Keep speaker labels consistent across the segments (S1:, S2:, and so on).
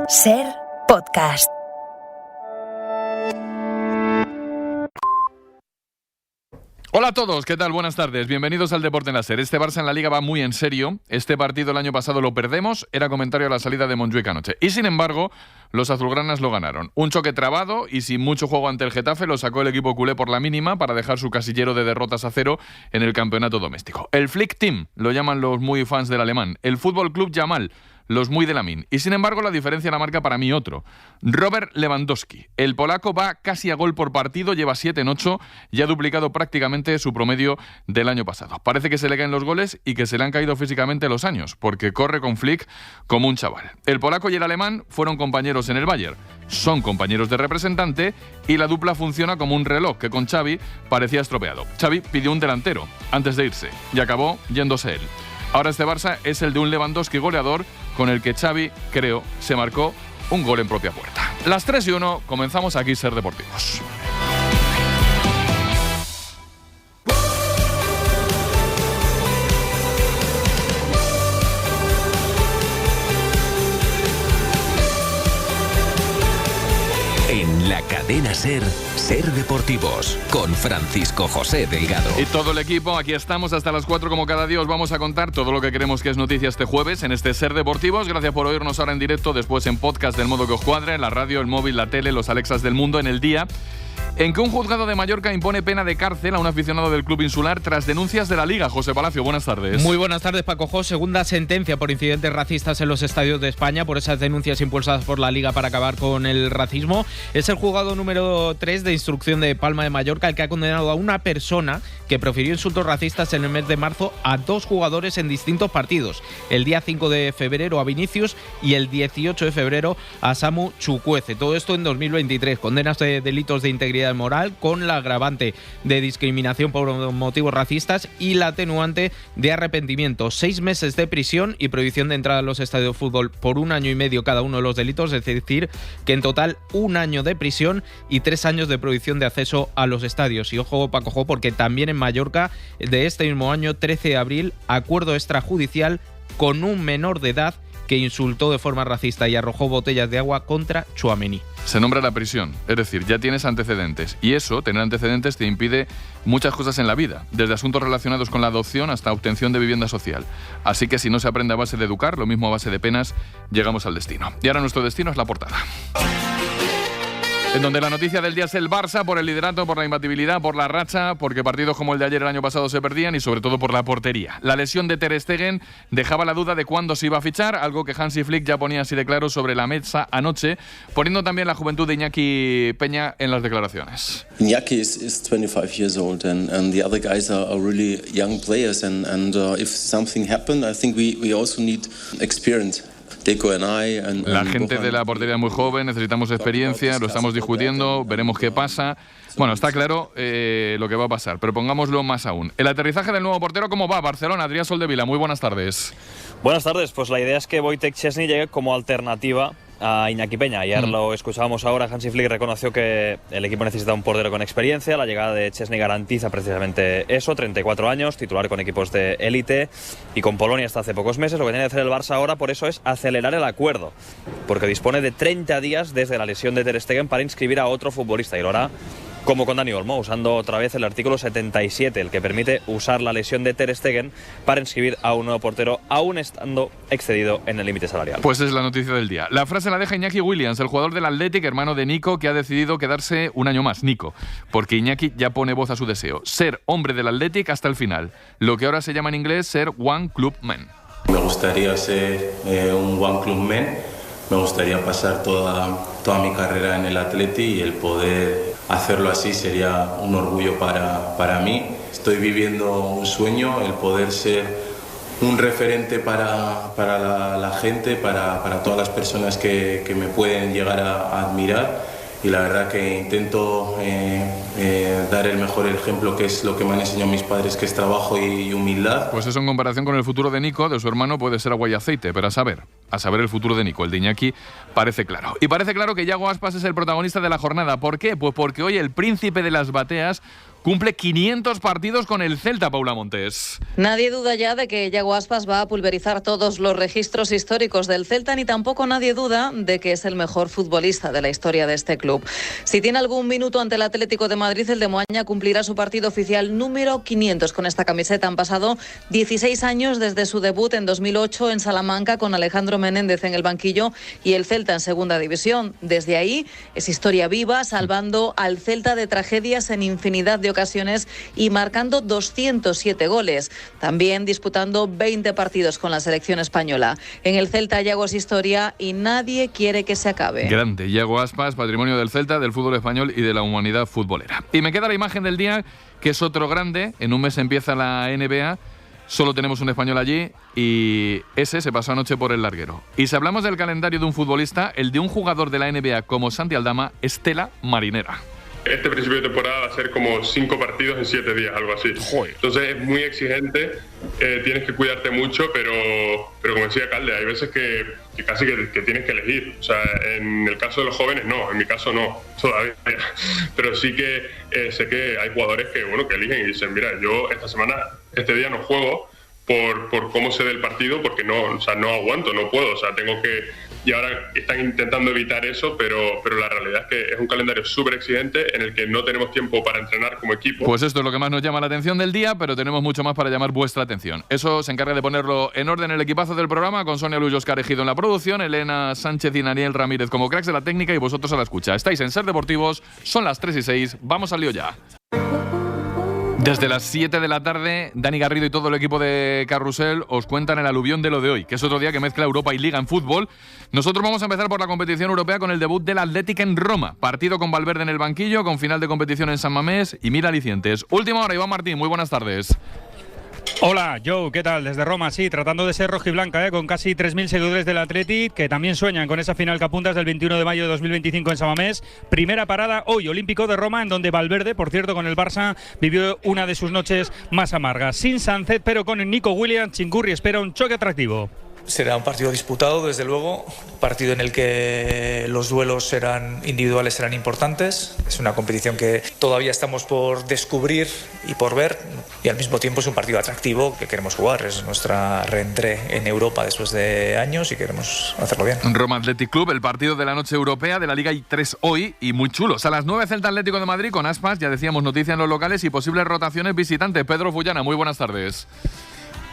S1: Ser Podcast.
S2: Hola a todos, ¿qué tal? Buenas tardes, bienvenidos al Deporte en la Ser. Este Barça en la Liga va muy en serio. Este partido el año pasado lo perdemos, era comentario a la salida de Montjuic anoche. Y sin embargo, los azulgranas lo ganaron. Un choque trabado y sin mucho juego ante el Getafe lo sacó el equipo culé por la mínima para dejar su casillero de derrotas a cero en el campeonato doméstico. El Flick Team, lo llaman los muy fans del alemán. El Fútbol Club Yamal, los muy de Lamin. Y sin embargo, la diferencia la marca para mí otro. Robert Lewandowski. El polaco va casi a gol por partido, lleva 7 en 8 y ha duplicado prácticamente su promedio del año pasado. Parece que se le caen los goles y que se le han caído físicamente los años, porque corre con Flick como un chaval. El polaco y el alemán fueron compañeros en el Bayern. Son compañeros de representante y la dupla funciona como un reloj que con Xavi parecía estropeado. Xavi pidió un delantero antes de irse y acabó yéndose él. Ahora este Barça es el de un Lewandowski goleador con el que Xavi, creo, se marcó un gol en propia puerta. Las 3:01, comenzamos aquí Ser Deportivos.
S3: En la cadena Ser, Ser Deportivos, con Francisco José Delgado.
S2: Y todo el equipo, aquí estamos hasta las 4 como cada día. Os vamos a contar todo lo que creemos que es noticia este jueves en este Ser Deportivos. Gracias por oírnos ahora en directo, después en podcast del modo que os cuadre, en la radio, el móvil, la tele, los Alexas del mundo, en el día en que un juzgado de Mallorca impone pena de cárcel a un aficionado del club insular tras denuncias de la Liga. José Palacio, buenas tardes.
S4: Muy buenas tardes, Paco Jo. Segunda sentencia por incidentes racistas en los estadios de España, por esas denuncias impulsadas por la Liga para acabar con el racismo. Es el juzgado número 3 de instrucción de Palma de Mallorca el que ha condenado a una persona que profirió insultos racistas en el mes de marzo a 2 jugadores en distintos partidos. El día 5 de febrero a Vinicius y el 18 de febrero a Samu Chukwueze. Todo esto en 2023. Condenas de delitos de integridad moral con la agravante de discriminación por motivos racistas y la atenuante de arrepentimiento. 6 meses de prisión y prohibición de entrada a los estadios de fútbol por 1 año y medio cada uno de los delitos, es decir, que en total 1 año de prisión y 3 años de prohibición de acceso a los estadios. Y ojo, Paco Jo, porque también en Mallorca, de este mismo año, 13 de abril, acuerdo extrajudicial con un menor de edad que insultó de forma racista y arrojó botellas de agua contra Tchouaméni.
S2: Se nombra la prisión, es decir, ya tienes antecedentes. Y eso, tener antecedentes, te impide muchas cosas en la vida, desde asuntos relacionados con la adopción hasta obtención de vivienda social. Así que si no se aprende a base de educar, lo mismo a base de penas, llegamos al destino. Y ahora nuestro destino es la portada, en donde la noticia del día es el Barça por el liderato, por la imbatibilidad, por la racha, porque partidos como el de ayer el año pasado se perdían y sobre todo por la portería. La lesión de Ter Stegen dejaba la duda de cuándo se iba a fichar, algo que Hansi Flick ya ponía así de claro sobre la mesa anoche, poniendo también la juventud de Iñaki Peña en las declaraciones.
S5: Iñaki is 25 years old and the other guys are really young players and if something happened, I think we also need experience.
S2: La gente de la portería es muy joven, necesitamos experiencia, lo estamos discutiendo, veremos qué pasa. Bueno, está claro lo que va a pasar, pero pongámoslo más aún. El aterrizaje del nuevo portero, ¿cómo va? Barcelona, Adrián Soldevila, muy buenas tardes.
S6: Buenas tardes, pues la idea es que Wojtek Szczesny llegue como alternativa a Iñaki Peña. Ayer lo escuchábamos ahora, Hansi Flick reconoció que el equipo necesita un portero con experiencia. La llegada de Szczesny garantiza precisamente eso, 34 años, titular con equipos de élite y con Polonia hasta hace pocos meses. Lo que tiene que hacer el Barça ahora, por eso, es acelerar el acuerdo, porque dispone de 30 días desde la lesión de Ter Stegen para inscribir a otro futbolista y lo hará como con Dani Olmo, usando otra vez el artículo 77, el que permite usar la lesión de Ter Stegen para inscribir a un nuevo portero, aún estando excedido en el límite salarial.
S2: Pues es la noticia del día. La frase la deja Iñaki Williams, el jugador del Athletic, hermano de Nico, que ha decidido quedarse un año más, Nico, porque Iñaki ya pone voz a su deseo, ser hombre del Athletic hasta el final, lo que ahora se llama en inglés ser One Club Man.
S7: Me gustaría ser un One Club Man, me gustaría pasar toda mi carrera en el Athletic y el poder hacerlo así sería un orgullo para mí. Estoy viviendo un sueño, el poder ser un referente para la gente, para todas las personas que me pueden llegar a admirar. Y la verdad que intento dar el mejor ejemplo, que es lo que me han enseñado mis padres, que es trabajo y humildad.
S2: Pues eso en comparación con el futuro de Nico, de su hermano, puede ser agua y aceite, pero a saber el futuro de Nico, el de Iñaki, parece claro. Y parece claro que Yago Aspas es el protagonista de la jornada. ¿Por qué? Pues porque hoy el príncipe de las bateas cumple 500 partidos con el Celta, Paula Montes.
S8: Nadie duda ya de que Yago Aspas va a pulverizar todos los registros históricos del Celta, ni tampoco nadie duda de que es el mejor futbolista de la historia de este club. Si tiene algún minuto ante el Atlético de Madrid, el de Moaña cumplirá su partido oficial número 500 con esta camiseta. Han pasado 16 años desde su debut en 2008 en Salamanca con Alejandro Menéndez en el banquillo y el Celta en segunda división. Desde ahí es historia viva, salvando al Celta de tragedias en infinidad de ocasiones y marcando 207 goles. También disputando 20 partidos con la selección española. En el Celta Yago es historia y nadie quiere que se acabe.
S2: Grande, Yago Aspas, patrimonio del Celta, del fútbol español y de la humanidad futbolera. Y me queda la imagen del día, que es otro grande. En un mes empieza la NBA. Solo tenemos un español allí y ese se pasó anoche por el larguero. Y si hablamos del calendario de un futbolista, el de un jugador de la NBA como Santi Aldama es tela marinera.
S9: Este principio de temporada va a ser como 5 partidos en 7 días, algo así.
S2: Joder.
S9: Entonces es muy exigente, tienes que cuidarte mucho, pero como decía Calde, hay veces que casi que tienes que elegir. O sea, en el caso de los jóvenes no, en mi caso no, todavía. Pero sí que sé que hay jugadores que eligen y dicen, mira, yo este día no juego por cómo se dé el partido, porque no aguanto, no puedo, tengo que... Y ahora están intentando evitar eso, pero la realidad es que es un calendario súper exigente en el que no tenemos tiempo para entrenar como equipo.
S2: Pues esto es lo que más nos llama la atención del día, pero tenemos mucho más para llamar vuestra atención. Eso se encarga de ponerlo en orden el equipazo del programa, con Sonia Luis Oscar Ejido en la producción, Elena Sánchez y Daniel Ramírez como cracks de la técnica y vosotros a la escucha. Estáis en Ser Deportivos, son las 3:06, vamos al lío ya. Desde las 7 de la tarde, Dani Garrido y todo el equipo de Carrusel os cuentan el aluvión de lo de hoy, que es otro día que mezcla Europa y Liga en fútbol. Nosotros vamos a empezar por la competición europea con el debut del Athletic en Roma. Partido con Valverde en el banquillo, con final de competición en San Mamés y 1000 alicientes. Última hora, Iván Martín, muy buenas tardes.
S10: Hola, Joe, ¿qué tal? Desde Roma, sí, tratando de ser rojiblanca, con casi 3.000 seguidores del Athletic, que también sueñan con esa final que apuntas del 21 de mayo de 2025 en San Mamés. Primera parada hoy, Olímpico de Roma, en donde Valverde, por cierto, con el Barça, vivió una de sus noches más amargas. Sin Sánchez, pero con Nico Williams, Chingurri espera un choque atractivo.
S11: Será un partido disputado, desde luego, partido en el que los duelos individuales serán importantes. Es una competición que todavía estamos por descubrir y por ver, y al mismo tiempo es un partido atractivo que queremos jugar. Es nuestra reentrée en Europa después de años y queremos hacerlo bien.
S2: Roma Athletic Club, el partido de la noche europea de la Liga hay 3 hoy y muy chulos. A las 9 Celta Atlético de Madrid con Aspas, ya decíamos, noticias en los locales y posibles rotaciones visitantes. Pedro Fullana, muy buenas tardes.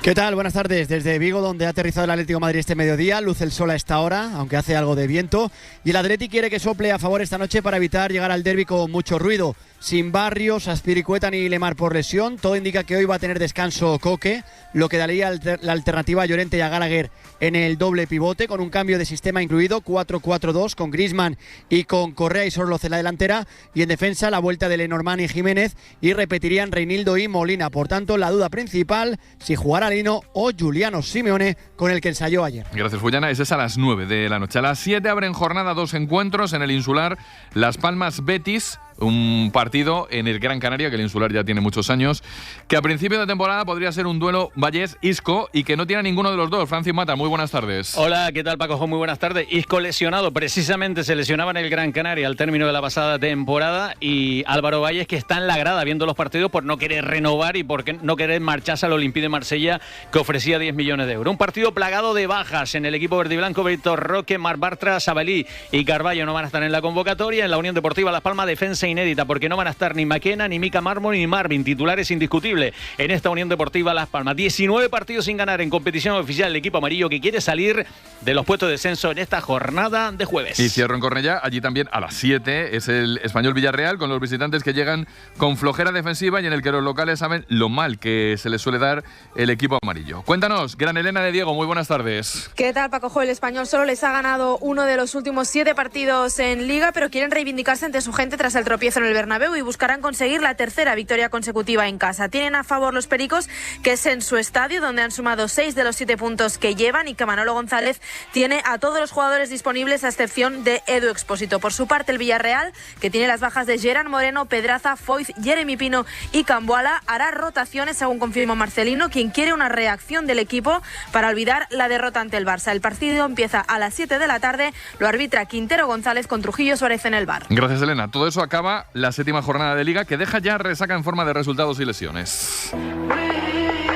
S12: ¿Qué tal? Buenas tardes. Desde Vigo, donde ha aterrizado el Atlético de Madrid este mediodía, luce el sol a esta hora, aunque hace algo de viento, y el Atlético quiere que sople a favor esta noche para evitar llegar al derbi con mucho ruido. Sin Barrios, Azpilicueta ni Lemar por lesión, todo indica que hoy va a tener descanso Coque, lo que daría la alternativa a Llorente y a Gallagher en el doble pivote, con un cambio de sistema incluido, 4-4-2, con Griezmann y con Correa y Sorloz en la delantera, y en defensa la vuelta de Lenormand y Jiménez, y repetirían Reinildo y Molina. Por tanto, la duda principal, si jugará Lino o Giuliano Simeone, con el que ensayó ayer.
S2: Gracias, Fullana. Ese es a las 9 de la noche. A las 7 abren jornada 2 encuentros en el Insular, Las Palmas Betis. Un partido en el Gran Canaria, que el Insular ya tiene muchos años, que a principio de temporada podría ser un duelo Vallés-Isco y que no tiene ninguno de los dos. Francis Mata, muy buenas tardes.
S13: Hola, ¿qué tal, Paco? Muy buenas tardes. Isco lesionado, precisamente se lesionaba en el Gran Canaria al término de la pasada temporada, y Álvaro Valles, que está en la grada viendo los partidos por no querer renovar y por no querer marcharse al Olympique de Marsella, que ofrecía 10 millones de euros. Un partido plagado de bajas en el equipo verde y blanco. Víctor Roque, Marc Bartra, Sabalí y Carballo no van a estar en la convocatoria. En la Unión Deportiva Las Palmas, defensa inédita, porque no van a estar ni Maquena, ni Mica Mármol, ni Marvin, titulares indiscutibles en esta Unión Deportiva Las Palmas. 19 partidos sin ganar en competición oficial el equipo amarillo, que quiere salir de los puestos de descenso en esta jornada de jueves.
S2: Y cierro en Cornellá, allí también a las 7 es el Español Villarreal, con los visitantes que llegan con flojera defensiva y en el que los locales saben lo mal que se les suele dar el equipo amarillo. Cuéntanos, Gran Elena de Diego, muy buenas tardes.
S14: ¿Qué tal, Paco? El Español solo les ha ganado uno de los últimos 7 partidos en Liga, pero quieren reivindicarse ante su gente tras el tropiezo en el Bernabéu y buscarán conseguir la tercera victoria consecutiva en casa. Tienen a favor los Pericos, que es en su estadio, donde han sumado 6 de los 7 puntos que llevan, y que Manolo González tiene a todos los jugadores disponibles a excepción de Edu Expósito. Por su parte, el Villarreal, que tiene las bajas de Gerard Moreno, Pedraza, Foyth, Jeremy Pino y Camboala, hará rotaciones, según confirmó Marcelino, quien quiere una reacción del equipo para olvidar la derrota ante el Barça. El partido empieza a las 7 de la tarde, lo arbitra Quintero González con Trujillo Suárez en el VAR.
S2: Gracias, Elena. Todo eso acaba acaba la 7ª jornada de Liga, que deja ya resaca en forma de resultados y lesiones.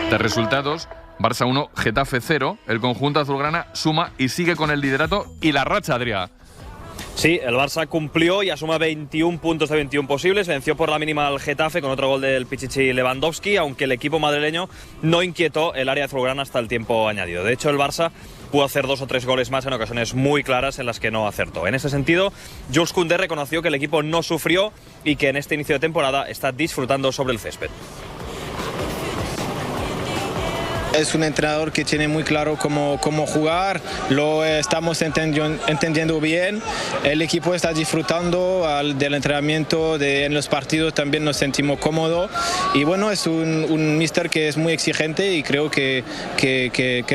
S2: De resultados, Barça 1, Getafe 0. El conjunto azulgrana suma y sigue con el liderato y la racha, Adrià.
S6: Sí, el Barça cumplió y asuma 21 puntos de 21 posibles. Venció por la mínima al Getafe con otro gol del Pichichi Lewandowski, aunque el equipo madrileño no inquietó el área azulgrana hasta el tiempo añadido. De hecho, el Barça pudo hacer 2 o 3 goles más en ocasiones muy claras en las que no acertó. En ese sentido, Jules Koundé reconoció que el equipo no sufrió y que en este inicio de temporada está disfrutando sobre el césped.
S15: Es un entrenador que tiene muy claro cómo jugar, lo estamos entendiendo bien, el equipo está disfrutando del entrenamiento, en los partidos también nos sentimos cómodos y bueno, es un míster que es muy exigente y creo que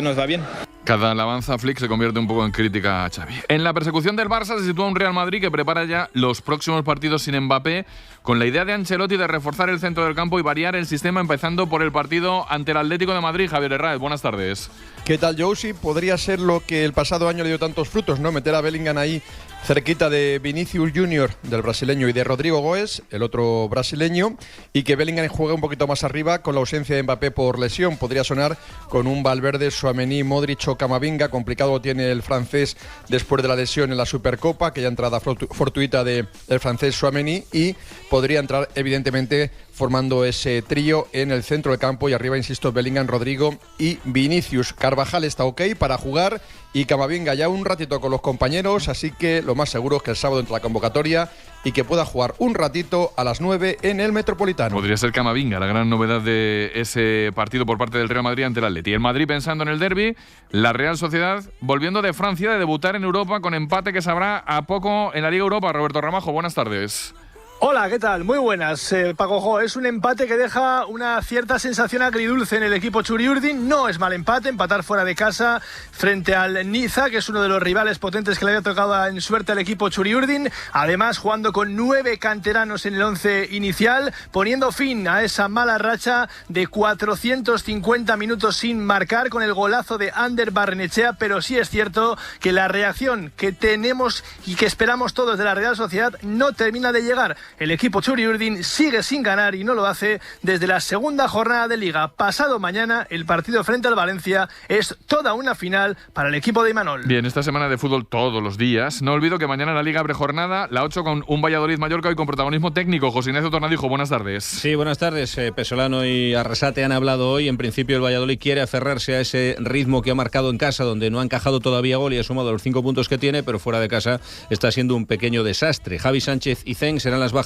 S15: nos va bien.
S2: Cada alabanza a Flick se convierte un poco en crítica a Xavi. En la persecución del Barça se sitúa un Real Madrid que prepara ya los próximos partidos sin Mbappé, con la idea de Ancelotti de reforzar el centro del campo y variar el sistema, empezando por el partido ante el Atlético de Madrid. Javier Herráez, buenas tardes.
S16: ¿Qué tal, Joe? Sí, podría ser lo que el pasado año le dio tantos frutos, ¿no? Meter a Bellingham ahí cerquita de Vinicius Junior, del brasileño, y de Rodrigo Goes, el otro brasileño, y que Bellingham juegue un poquito más arriba con la ausencia de Mbappé por lesión. Podría sonar con un Valverde, Tchouaméni, Modric o Camavinga. Complicado tiene el francés después de la lesión en la Supercopa, que ya entrada fortuita del francés Tchouaméni, y podría entrar evidentemente formando ese trío en el centro del campo y arriba, insisto, Bellingham, Rodrigo y Vinicius. Carvajal está ok para jugar y Camavinga ya un ratito con los compañeros, así que lo más seguro es que el sábado entre la convocatoria y que pueda jugar un ratito a las 9 en el Metropolitano.
S2: Podría ser Camavinga la gran novedad de ese partido por parte del Real Madrid ante el Atleti. El Madrid pensando en el derbi, la Real Sociedad volviendo de Francia, de debutar en Europa con empate que sabrá a poco en la Liga Europa. Roberto Ramajo, buenas tardes.
S17: Hola, ¿qué tal? Muy buenas, Paco. Es un empate que deja una cierta sensación agridulce en el equipo Txuri-Urdin. No es mal empate, empatar fuera de casa frente al Niza, que es uno de los rivales potentes que le había tocado en suerte al equipo Txuri-Urdin. Además, jugando con 9 canteranos en el 11 inicial, poniendo fin a esa mala racha de 450 minutos sin marcar con el golazo de Ander Barrenechea. Pero sí es cierto que la reacción que tenemos y que esperamos todos de la Real Sociedad no termina de llegar. El equipo Txuri-Urdin sigue sin ganar y no lo hace desde la segunda jornada de Liga. Pasado mañana, el partido frente al Valencia es toda una final para el equipo de Imanol.
S2: Bien, esta semana de fútbol todos los días. No olvido que mañana la Liga abre jornada, la 8 con un Valladolid-Mallorca y con protagonismo técnico. José Ignacio Tornadijo, buenas tardes.
S18: Sí, buenas tardes. Pesolano y Arrasate han hablado hoy. En principio el Valladolid quiere aferrarse a ese ritmo que ha marcado en casa, donde no ha encajado todavía gol y ha sumado los 5 puntos que tiene, pero fuera de casa está siendo un pequeño desastre. Javi Sánchez y Zeng serán las bajas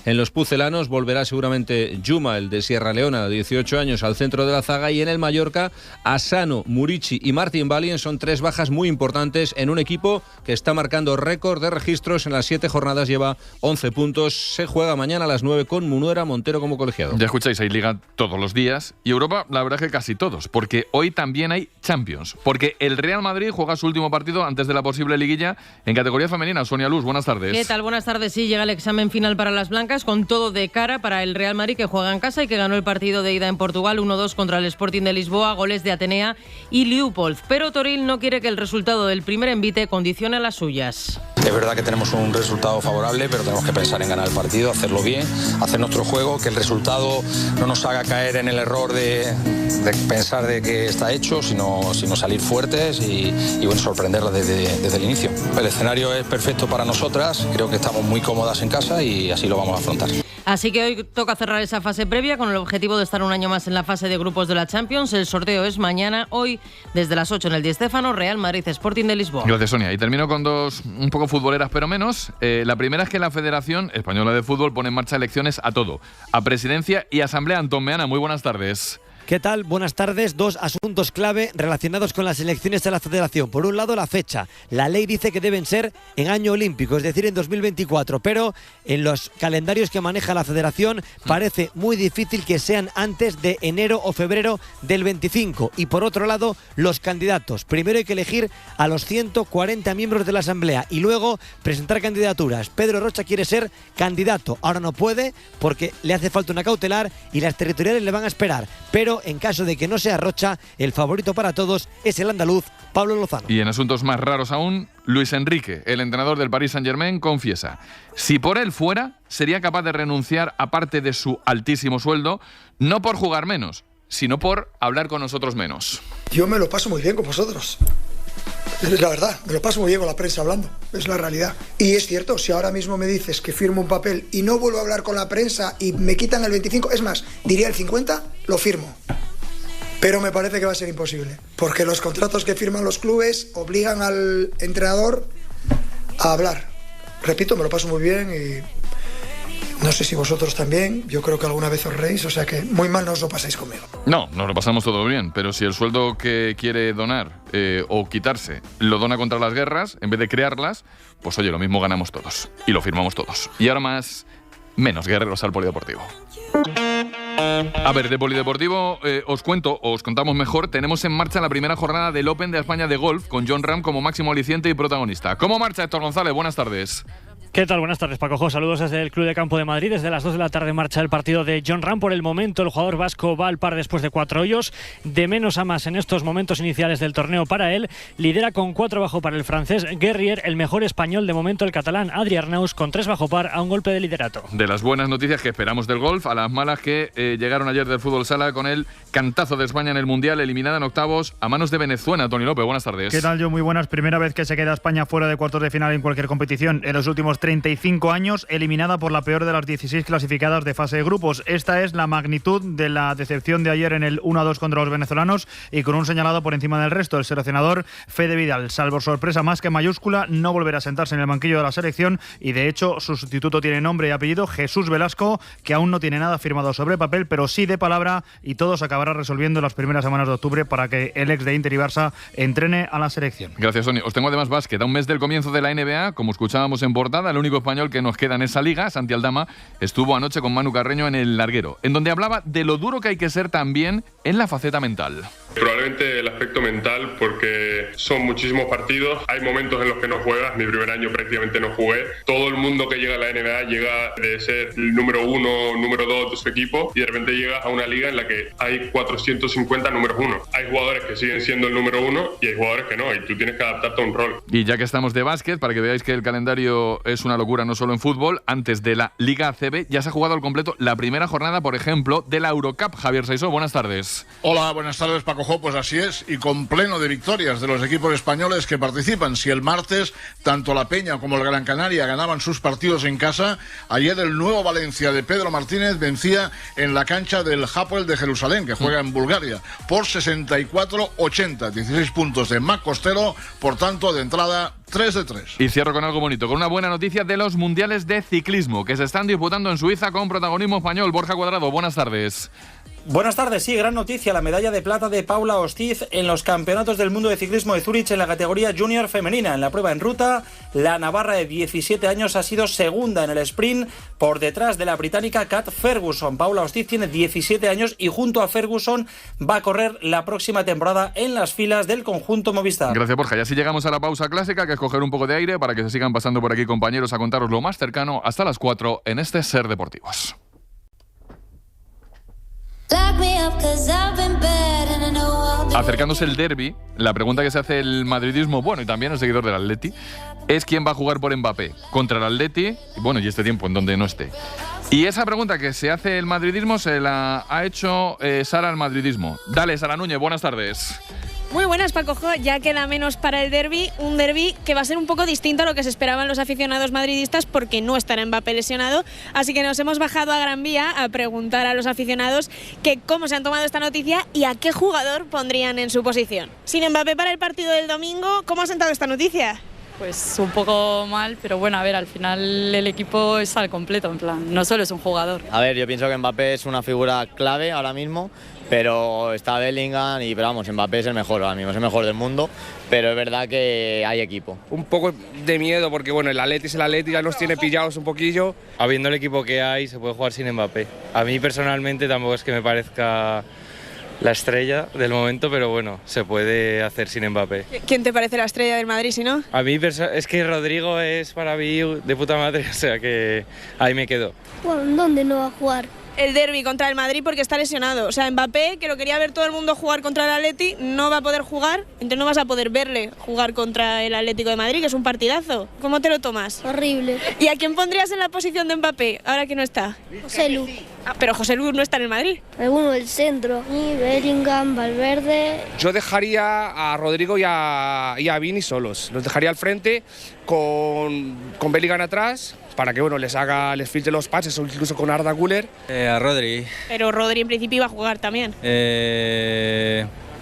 S18: en los pucelanos. Volverá seguramente Yuma, el de Sierra Leona, de 18 años, al centro de la zaga. Y en el Mallorca, Asano, Murici y Martin Balien son 3 bajas muy importantes en un equipo que está marcando récord de registros. En las 7 jornadas lleva 11 puntos. Se juega mañana a las 9 con Munuera Montero como colegiado.
S2: Ya escucháis, hay Liga todos los días y Europa, la verdad es que casi todos, porque hoy también hay Champions, porque el Real Madrid juega su último partido antes de la posible liguilla en categoría femenina. Sonia Luz, buenas tardes.
S19: ¿Qué tal? Buenas tardes. Sí, llega el examen final para las blancas, con todo de cara para el Real Madrid, que juega en casa y que ganó el partido de ida en Portugal 1-2 contra el Sporting de Lisboa, goles de Atenea y Leopold. Pero Toril no quiere que el resultado del primer envite condicione a las suyas.
S20: Es verdad que tenemos un resultado favorable, pero tenemos que pensar en ganar el partido, hacerlo bien, hacer nuestro juego, que el resultado no nos haga caer en el error de pensar de que está hecho, sino salir fuertes y bueno, sorprenderlas desde el inicio. El escenario es perfecto para nosotras, creo que estamos muy cómodas en casa y así lo vamos a afrontar.
S19: Así que hoy toca cerrar esa fase previa con el objetivo de estar un año más en la fase de grupos de la Champions. El sorteo es mañana, hoy desde las 8 en el Di Stéfano, Real Madrid Sporting de Lisboa.
S2: Gracias, Sonia. Y termino con 2 un poco futboleras, pero menos. La primera es que la Federación Española de Fútbol pone en marcha elecciones a todo, a presidencia y asamblea. Antón Meana, muy buenas tardes.
S21: ¿Qué tal? Buenas tardes. 2 asuntos clave relacionados con las elecciones de la Federación. Por un lado, la fecha. La ley dice que deben ser en año olímpico, es decir, en 2024, pero en los calendarios que maneja la Federación parece muy difícil que sean antes de enero o febrero del 25. Y por otro lado, los candidatos. Primero hay que elegir a los 140 miembros de la Asamblea y luego presentar candidaturas. Pedro Rocha quiere ser candidato. Ahora no puede porque le hace falta una cautelar y las territoriales le van a esperar. Pero pero en caso de que no sea Rocha, el favorito para todos es el andaluz Pablo Lozano.
S2: Y en asuntos más raros aún, Luis Enrique, el entrenador del Paris Saint-Germain, confiesa: si por él fuera, sería capaz de renunciar a parte de su altísimo sueldo, no por jugar menos, sino por hablar con nosotros menos.
S1: Yo me lo paso muy bien con vosotros. La verdad, me lo paso muy bien con la prensa hablando, es la realidad. Y es cierto, si ahora mismo me dices que firmo un papel y no vuelvo a hablar con la prensa y me quitan el 25, es más, diría el 50, lo firmo. Pero me parece que va a ser imposible, porque los contratos que firman los clubes obligan al entrenador a hablar. Repito, me lo paso muy bien y no sé si vosotros también, yo creo que alguna vez os reís, o sea que muy mal no os lo pasáis conmigo.
S2: No, nos lo pasamos todo bien, pero si el sueldo que quiere donar o quitarse lo dona contra las guerras, en vez de crearlas, pues oye, lo mismo ganamos todos y lo firmamos todos. Y ahora menos guerreros al polideportivo. A ver, de polideportivo os contamos mejor. Tenemos en marcha la primera jornada del Open de España de golf con Jon Rahm como máximo aliciente y protagonista. ¿Cómo marcha, Héctor González? Buenas tardes.
S22: ¿Qué tal? Buenas tardes, Paco. Saludos desde el Club de Campo de Madrid. Desde las 2 de la tarde marcha el partido de Jon Rahm. Por el momento, el jugador vasco va al par después de 4 hoyos. De menos a más en estos momentos iniciales del torneo para él. Lidera con 4 bajo par el francés Guerrier, el mejor español de momento el catalán Adri Arnaus con 3 bajo par a un golpe de liderato.
S2: De las buenas noticias que esperamos del golf a las malas que llegaron ayer del fútbol sala con el cantazo de España en el Mundial, eliminada en octavos a manos de Venezuela. Tony López, buenas tardes.
S23: ¿Qué tal, yo? Muy buenas. Primera vez que se queda España fuera de cuartos de final en cualquier competición en los últimos 35 años, eliminada por la peor de las 16 clasificadas de fase de grupos. Esta es la magnitud de la decepción de ayer en el 1-2 contra los venezolanos y con un señalado por encima del resto, el seleccionador Fede Vidal. Salvo sorpresa más que mayúscula, no volverá a sentarse en el banquillo de la selección y de hecho su sustituto tiene nombre y apellido, Jesús Velasco, que aún no tiene nada firmado sobre papel, pero sí de palabra, y todo se acabará resolviendo en las primeras semanas de octubre para que el ex de Inter y Barça entrene a la selección.
S2: Gracias, Tony. Os tengo además básquet. A un mes del comienzo de la NBA, como escuchábamos en portada, el único español que nos queda en esa liga, Santi Aldama, estuvo anoche con Manu Carreño en el Larguero, en donde hablaba de lo duro que hay que ser también en la faceta mental.
S9: Probablemente el aspecto mental, porque son muchísimos partidos, hay momentos en los que no juegas. Mi primer año prácticamente no jugué. Todo el mundo que llega a la NBA llega de ser el número 1, número 2 de su equipo y de repente llega a una liga en la que hay 450 números 1. Hay jugadores que siguen siendo el número 1 y hay jugadores que no, y tú tienes que adaptarte a un rol.
S2: Y ya que estamos de básquet, para que veáis que el calendario es una locura no solo en fútbol, antes de la Liga ACB ya se ha jugado al completo la primera jornada, por ejemplo, de la Eurocup. Javier Saisó, buenas tardes.
S24: Hola, buenas tardes, Paco. Pues así es, y con pleno de victorias de los equipos españoles que participan. Si el martes tanto la Peña como el Gran Canaria ganaban sus partidos en casa, ayer el Nuevo Valencia de Pedro Martínez vencía en la cancha del Hapoel de Jerusalén, que juega en Bulgaria, por 64-80, 16 puntos de Mac Costello, por tanto, de entrada 3 de 3.
S2: Y cierro con algo bonito, con una buena noticia de los mundiales de ciclismo que se están disputando en Suiza con protagonismo español. Borja Cuadrado, buenas tardes.
S25: Buenas tardes, sí, gran noticia, la medalla de plata de Paula Ostiz en los Campeonatos del Mundo de Ciclismo de Zúrich en la categoría junior femenina. En la prueba en ruta, la navarra de 17 años ha sido segunda en el sprint por detrás de la británica Kat Ferguson. Paula Ostiz tiene 17 años y junto a Ferguson va a correr la próxima temporada en las filas del conjunto Movistar.
S2: Gracias, Borja. Y así llegamos a la pausa clásica, que es coger un poco de aire para que se sigan pasando por aquí compañeros a contaros lo más cercano hasta las 4 en este Ser Deportivos. Acercándose el derbi, la pregunta que se hace el madridismo, bueno, y también el seguidor del Atleti, es quién va a jugar por Mbappé contra el Atleti, bueno, y este tiempo en donde no esté. Y esa pregunta que se hace el madridismo se la ha hecho Sara al madridismo. Dale, Sara Núñez, buenas tardes.
S26: Muy buenas, Paco. Ya queda menos para el derbi, un derbi que va a ser un poco distinto a lo que se esperaban los aficionados madridistas porque no estará Mbappé lesionado, así que nos hemos bajado a Gran Vía a preguntar a los aficionados que cómo se han tomado esta noticia y a qué jugador pondrían en su posición. Sin Mbappé para el partido del domingo, ¿cómo ha sentado esta noticia?
S27: Pues un poco mal, pero bueno, a ver, al final el equipo es al completo, en plan, no solo es un jugador.
S28: A ver, yo pienso que Mbappé es una figura clave ahora mismo, pero está Bellingham pero vamos, Mbappé es el mejor ahora mismo, es el mejor del mundo, pero es verdad que hay equipo.
S29: Un poco de miedo porque bueno, el Atleti es el Atleti, ya nos tiene pillados un poquillo. Habiendo el equipo que hay, se puede jugar sin Mbappé. A mí personalmente tampoco es que me parezca la estrella del momento, pero bueno, se puede hacer sin Mbappé.
S26: ¿Quién te parece la estrella del Madrid, si no?
S29: A mí es que Rodrigo es para mí de puta madre, o sea que ahí me quedo.
S30: Bueno, ¿dónde no va a jugar?
S26: el derbi contra el Madrid porque está lesionado. O sea, Mbappé, que lo quería ver todo el mundo jugar contra el Atleti, no va a poder jugar, entonces no vas a poder verle jugar contra el Atlético de Madrid, que es un partidazo. ¿Cómo te lo tomas?
S3: Horrible.
S26: ¿Y a quién pondrías en la posición de Mbappé, ahora que no está?
S3: José Lu.
S26: Pero José Lu no está en el Madrid.
S3: Alguno del centro. Y Bellingham, Valverde.
S4: Yo dejaría a Rodrigo y a Vini solos. Los dejaría al frente con Bellingham atrás para que les filtre los pases, o incluso con Arda Güler.
S5: A Rodri.
S26: Pero Rodri en principio iba a jugar también.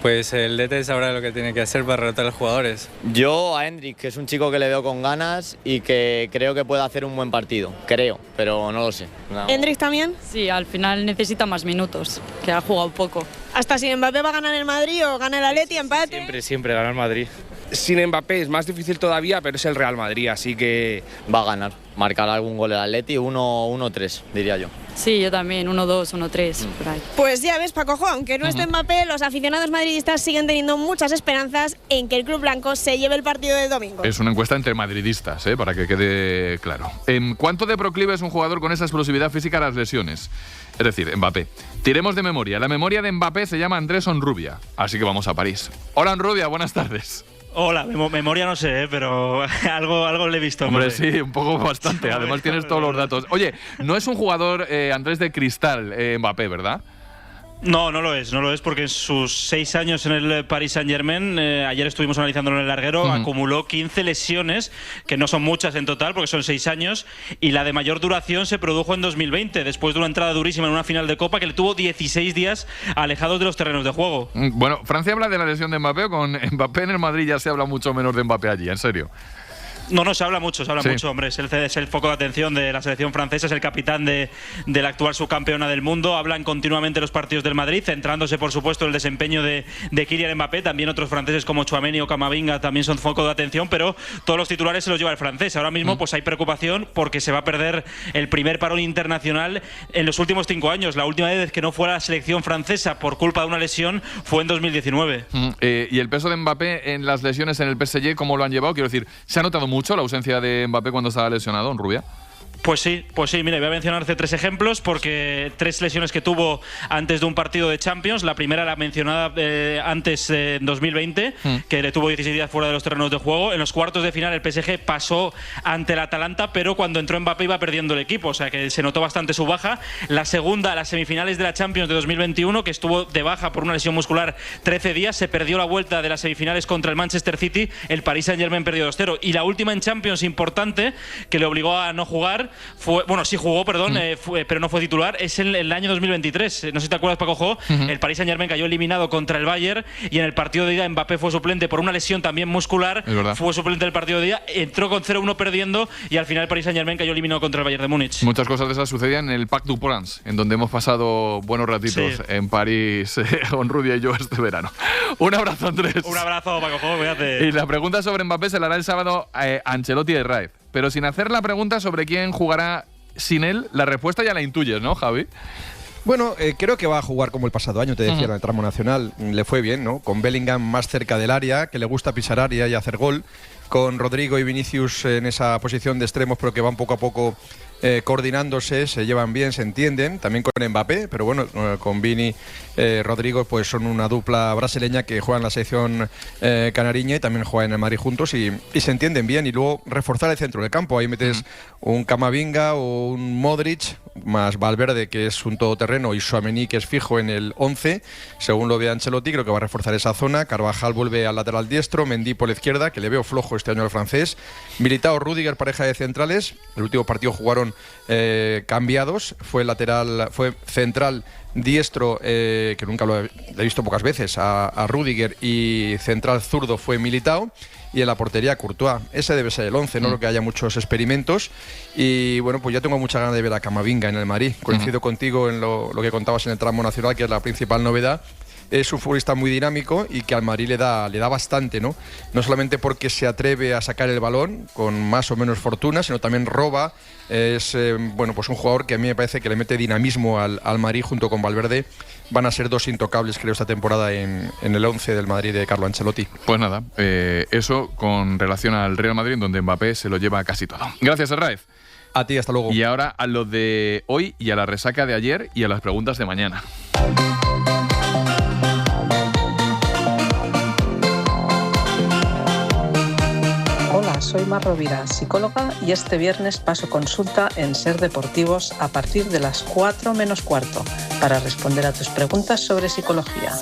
S5: Pues el DT sabrá lo que tiene que hacer para rotar a los jugadores.
S28: Yo a Hendrik, que es un chico que le veo con ganas y que creo que puede hacer un buen partido. Creo, pero no lo sé. No.
S26: ¿Hendrik también?
S27: Sí, al final necesita más minutos, que ha jugado poco.
S26: Hasta si Mbappé va a ganar el Madrid o gana el Atleti, empate.
S29: Siempre gana el Madrid. Sin Mbappé es más difícil todavía, pero es el Real Madrid, así que...
S28: Va a ganar, marcará algún gol el Atleti, 1-3, diría yo.
S27: Sí, yo también, 1-2, 1-3, por ahí.
S26: Pues ya ves, Paco Jo, aunque no esté Mbappé, los aficionados madridistas siguen teniendo muchas esperanzas en que el club blanco se lleve el partido del domingo.
S2: Es una encuesta entre madridistas, para que quede claro. ¿En cuánto de proclive es un jugador con esa explosividad física a las lesiones? Es decir, Mbappé. Tiremos de memoria. La memoria de Mbappé se llama Andrés Onrubia, así que vamos a París. Hola Onrubia, buenas tardes.
S7: Hola, memoria no sé, pero algo le he visto.
S2: Hombre, sí, un poco bastante. Además tienes todos los datos. Oye, no es un jugador, Andrés, de cristal, Mbappé, ¿verdad?
S7: No lo es porque en sus 6 años en el Paris Saint-Germain, ayer estuvimos analizándolo en el larguero, acumuló 15 lesiones, que no son muchas en total porque son 6 años, y la de mayor duración se produjo en 2020, después de una entrada durísima en una final de Copa que le tuvo 16 días alejados de los terrenos de juego.
S2: Bueno, Francia habla de la lesión de Mbappé, con Mbappé en el Madrid ya se habla mucho menos de Mbappé allí, en serio.
S7: No, se habla mucho, hombre. Es el foco de atención de la selección francesa, es el capitán de la actual subcampeona del mundo. Hablan continuamente los partidos del Madrid, centrándose, por supuesto, en el desempeño de Kylian Mbappé. También otros franceses como Tchouaméni o Camavinga también son foco de atención, pero todos los titulares se los lleva el francés. Ahora mismo pues hay preocupación porque se va a perder el primer parón internacional en los últimos 5 años. La última vez que no fue a la selección francesa por culpa de una lesión fue en 2019.
S2: ¿Y el peso de Mbappé en las lesiones en el PSG, cómo lo han llevado? Quiero decir, ¿se ha notado mucho la ausencia de Mbappé cuando estaba lesionado, Onrubia?
S7: Pues sí, mire, voy a mencionarte 3 ejemplos porque 3 lesiones que tuvo antes de un partido de Champions. La primera, la mencionada antes en 2020, que le tuvo 16 días fuera de los terrenos de juego. En los cuartos de final el PSG pasó ante el Atalanta, pero cuando entró Mbappé iba perdiendo el equipo, o sea que se notó bastante su baja. La segunda, las semifinales de la Champions de 2021, que estuvo de baja por una lesión muscular 13 días, se perdió la vuelta de las semifinales contra el Manchester City, el Paris Saint-Germain perdió 2-0. Y la última en Champions importante, que le obligó a no jugar, sí jugó, pero no fue titular, es el año 2023. No sé si te acuerdas, Paco Jo, el Paris Saint-Germain cayó eliminado contra el Bayern y en el partido de ida Mbappé fue suplente por una lesión también muscular, fue suplente del partido de ida, entró con 0-1 perdiendo y al final el Paris Saint-Germain cayó eliminado contra el Bayern de Múnich.
S2: Muchas cosas de esas sucedían en el Parc du Prince, en donde hemos pasado buenos ratitos en París, Onrubia y yo este verano. Un abrazo, Andrés.
S7: Un abrazo, Paco Jo, cuídate.
S2: Y la pregunta sobre Mbappé se la hará el sábado Ancelotti de Raid. Pero sin hacer la pregunta sobre quién jugará sin él, la respuesta ya la intuyes, ¿no, Javi?
S16: Bueno, creo que va a jugar como el pasado año, te decía, en el tramo nacional. Le fue bien, ¿no? Con Bellingham más cerca del área, que le gusta pisar área y hacer gol. Con Rodrigo y Vinicius en esa posición de extremos, pero que van poco a poco coordinándose, se llevan bien, se entienden. También con Mbappé, pero bueno, con Vini, Rodrigo, pues son una dupla brasileña que juega en la selección canariña y también juega en el Madrid juntos y se entienden bien. Y luego reforzar el centro del campo. Ahí metes un Camavinga o un Modric, más Valverde, que es un todoterreno, y Tchouaméni, que es fijo en el 11, según lo ve Ancelotti. Creo que va a reforzar esa zona. Carvajal vuelve al lateral diestro, Mendy por la izquierda, que le veo flojo este año al francés. Militao, Rüdiger, pareja de centrales. El último partido jugaron cambiados. Fue central diestro, que nunca lo he visto pocas veces, a Rüdiger, y central zurdo fue Militao. Y en la portería Courtois. Ese debe ser el 11, no creo que haya muchos experimentos. Y bueno, pues ya tengo mucha ganas de ver a Camavinga en el Madrid. Coincido contigo en lo que contabas en el tramo nacional, que es la principal novedad. Es un futbolista muy dinámico y que al Madrid le da bastante, ¿no? No solamente porque se atreve a sacar el balón con más o menos fortuna, sino también roba. Es pues un jugador que a mí me parece que le mete dinamismo al Madrid junto con Valverde. Van a ser 2 intocables, creo, esta temporada en el 11 del Madrid de Carlo Ancelotti.
S2: Pues nada, eso con relación al Real Madrid, donde Mbappé se lo lleva casi todo. Gracias, Arraez.
S16: A ti, hasta luego.
S2: Y ahora a lo de hoy y a la resaca de ayer y a las preguntas de mañana.
S6: Hola, soy Mar Rovira, psicóloga, y este viernes paso consulta en Ser Deportivos a partir de las 4 menos cuarto para responder a tus preguntas sobre psicología.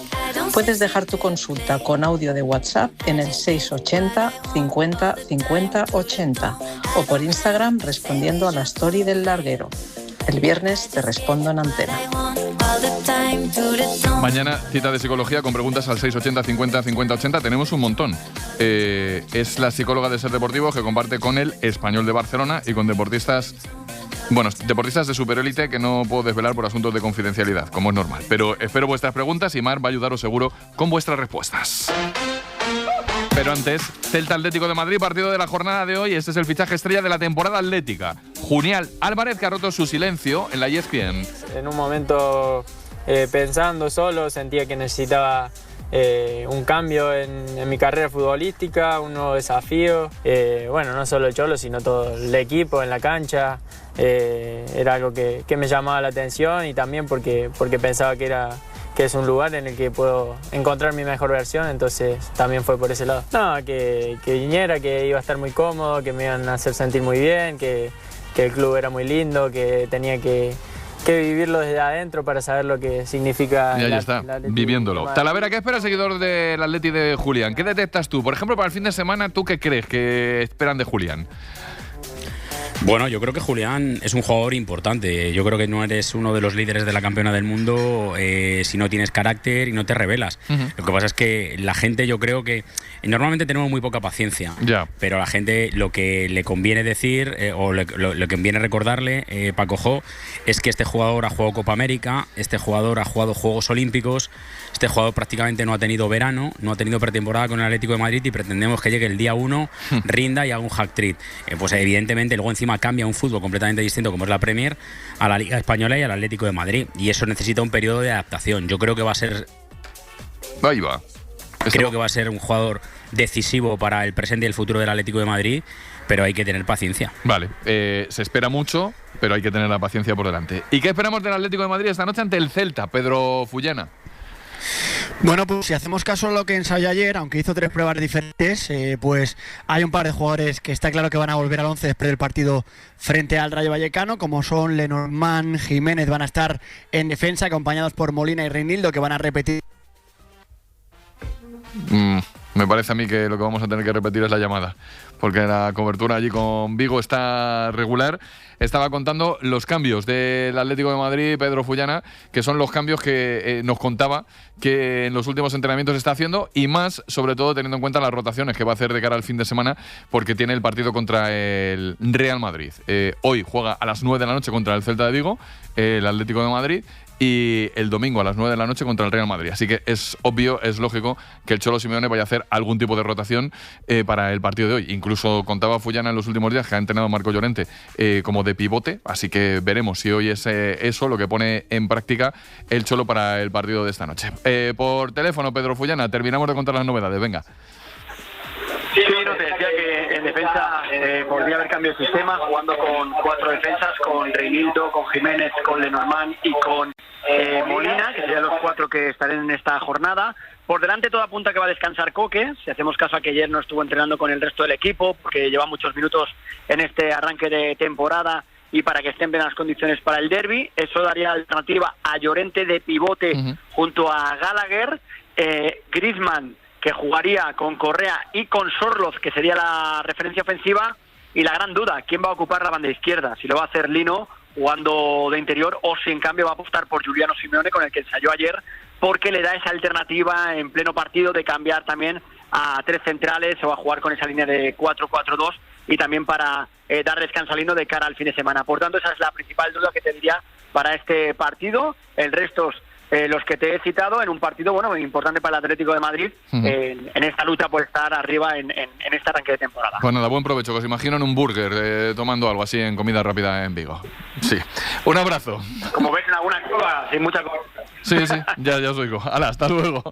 S6: Puedes dejar tu consulta con audio de WhatsApp en el 680 50 50 80 o por Instagram respondiendo a la story del larguero. El viernes te respondo en antena.
S2: Mañana cita de psicología con preguntas al 680 50 50 80. Tenemos un montón. Es la psicóloga de Ser Deportivo que comparte con el Español de Barcelona y con deportistas de superélite que no puedo desvelar por asuntos de confidencialidad, como es normal. Pero espero vuestras preguntas y Mar va a ayudaros seguro con vuestras respuestas. Pero antes, Celta Atlético de Madrid, partido de la jornada de hoy. Este es el fichaje estrella de la temporada atlética. Julián Álvarez, que ha roto su silencio en la ESPN.
S8: En un momento, pensando solo, sentía que necesitaba un cambio en mi carrera futbolística, un nuevo desafío. No solo el Cholo, sino todo el equipo en la cancha. Era algo que me llamaba la atención y también porque pensaba que es un lugar en el que puedo encontrar mi mejor versión, entonces también fue por ese lado. Que viniera, que iba a estar muy cómodo, que me iban a hacer sentir muy bien, que el club era muy lindo, que tenía que vivirlo desde adentro para saber lo que significa.
S2: Y ahí está, viviéndolo. Talavera, ¿qué espera seguidor del Atleti de Julián? ¿Qué detectas tú? Por ejemplo, para el fin de semana, ¿tú qué crees que esperan de Julián?
S10: Bueno, yo creo que Julián es un jugador importante. Yo creo que no eres uno de los líderes de la campeona del mundo si no tienes carácter y no te rebelas. Lo que pasa es que la gente, yo creo que normalmente tenemos muy poca paciencia, pero a la gente lo que le conviene decir o lo que conviene recordarle, Paco Jo, es que este jugador ha jugado Copa América, este jugador ha jugado Juegos Olímpicos, este jugador prácticamente no ha tenido verano, no ha tenido pretemporada con el Atlético de Madrid y pretendemos que llegue el día 1, rinda y haga un hat-trick. Pues evidentemente luego encima cambia un fútbol completamente distinto como es la Premier a la Liga Española y al Atlético de Madrid, y eso necesita un periodo de adaptación. Yo creo que va a ser creo que va a ser un jugador decisivo para el presente y el futuro del Atlético de Madrid, pero hay que tener paciencia.
S2: Vale, se espera mucho, pero hay que tener la paciencia por delante. ¿Y qué esperamos del Atlético de Madrid esta noche ante el Celta, Pedro Fullana?
S11: Bueno, pues si hacemos caso a lo que ensayó ayer, aunque hizo 3 pruebas diferentes, pues hay un par de jugadores que está claro que van a volver al 11 después del partido frente al Rayo Vallecano, como son Lenormand, Jiménez, van a estar en defensa, acompañados por Molina y Reinildo, que van a repetir.
S2: Me parece a mí que lo que vamos a tener que repetir es la llamada, porque la cobertura allí con Vigo está regular. Estaba contando los cambios del Atlético de Madrid, Pedro Fullana, que son los cambios que nos contaba que en los últimos entrenamientos está haciendo, y más, sobre todo, teniendo en cuenta las rotaciones que va a hacer de cara al fin de semana, porque tiene el partido contra el Real Madrid. Hoy juega a las 9 de la noche contra el Celta de Vigo, el Atlético de Madrid, y el domingo a las 9 de la noche contra el Real Madrid. Así que es obvio, es lógico que el Cholo Simeone vaya a hacer algún tipo de rotación para el partido de hoy. Incluso contaba Fullana en los últimos días que ha entrenado Marco Llorente como de pivote, así que veremos si hoy es eso lo que pone en práctica el Cholo para el partido de esta noche. Por teléfono, Pedro Fullana, terminamos de contar las novedades, venga.
S12: Sí, no, te decía que en defensa podría haber cambio de sistema, jugando con 4 defensas, con Reinildo, con Jiménez, con Lenormand y con Molina, que serían los 4 que estarán en esta jornada. Por delante todo apunta que va a descansar Coque, si hacemos caso a que ayer no estuvo entrenando con el resto del equipo, porque lleva muchos minutos en este arranque de temporada y para que estén en las condiciones para el derbi. Eso daría alternativa a Llorente de pivote junto a Gallagher, Griezmann, que jugaría con Correa y con Sorloz, que sería la referencia ofensiva, y la gran duda, ¿quién va a ocupar la banda izquierda? Si lo va a hacer Lino jugando de interior o si en cambio va a apostar por Giuliano Simeone, con el que ensayó ayer, porque le da esa alternativa en pleno partido de cambiar también a 3 centrales o a jugar con esa línea de 4-4-2 y también para dar descanso a Lino de cara al fin de semana. Por tanto, esa es la principal duda que tendría para este partido. El resto los que te he citado en un partido importante para el Atlético de Madrid en esta lucha por estar arriba en este arranque de temporada.
S2: Pues nada, buen provecho, que os imagino en un burger tomando algo así en comida rápida en Vigo. Sí, un abrazo.
S12: Como ves en alguna cueva, sin mucha cosa.
S2: Sí, ya os oigo. Hala, hasta luego.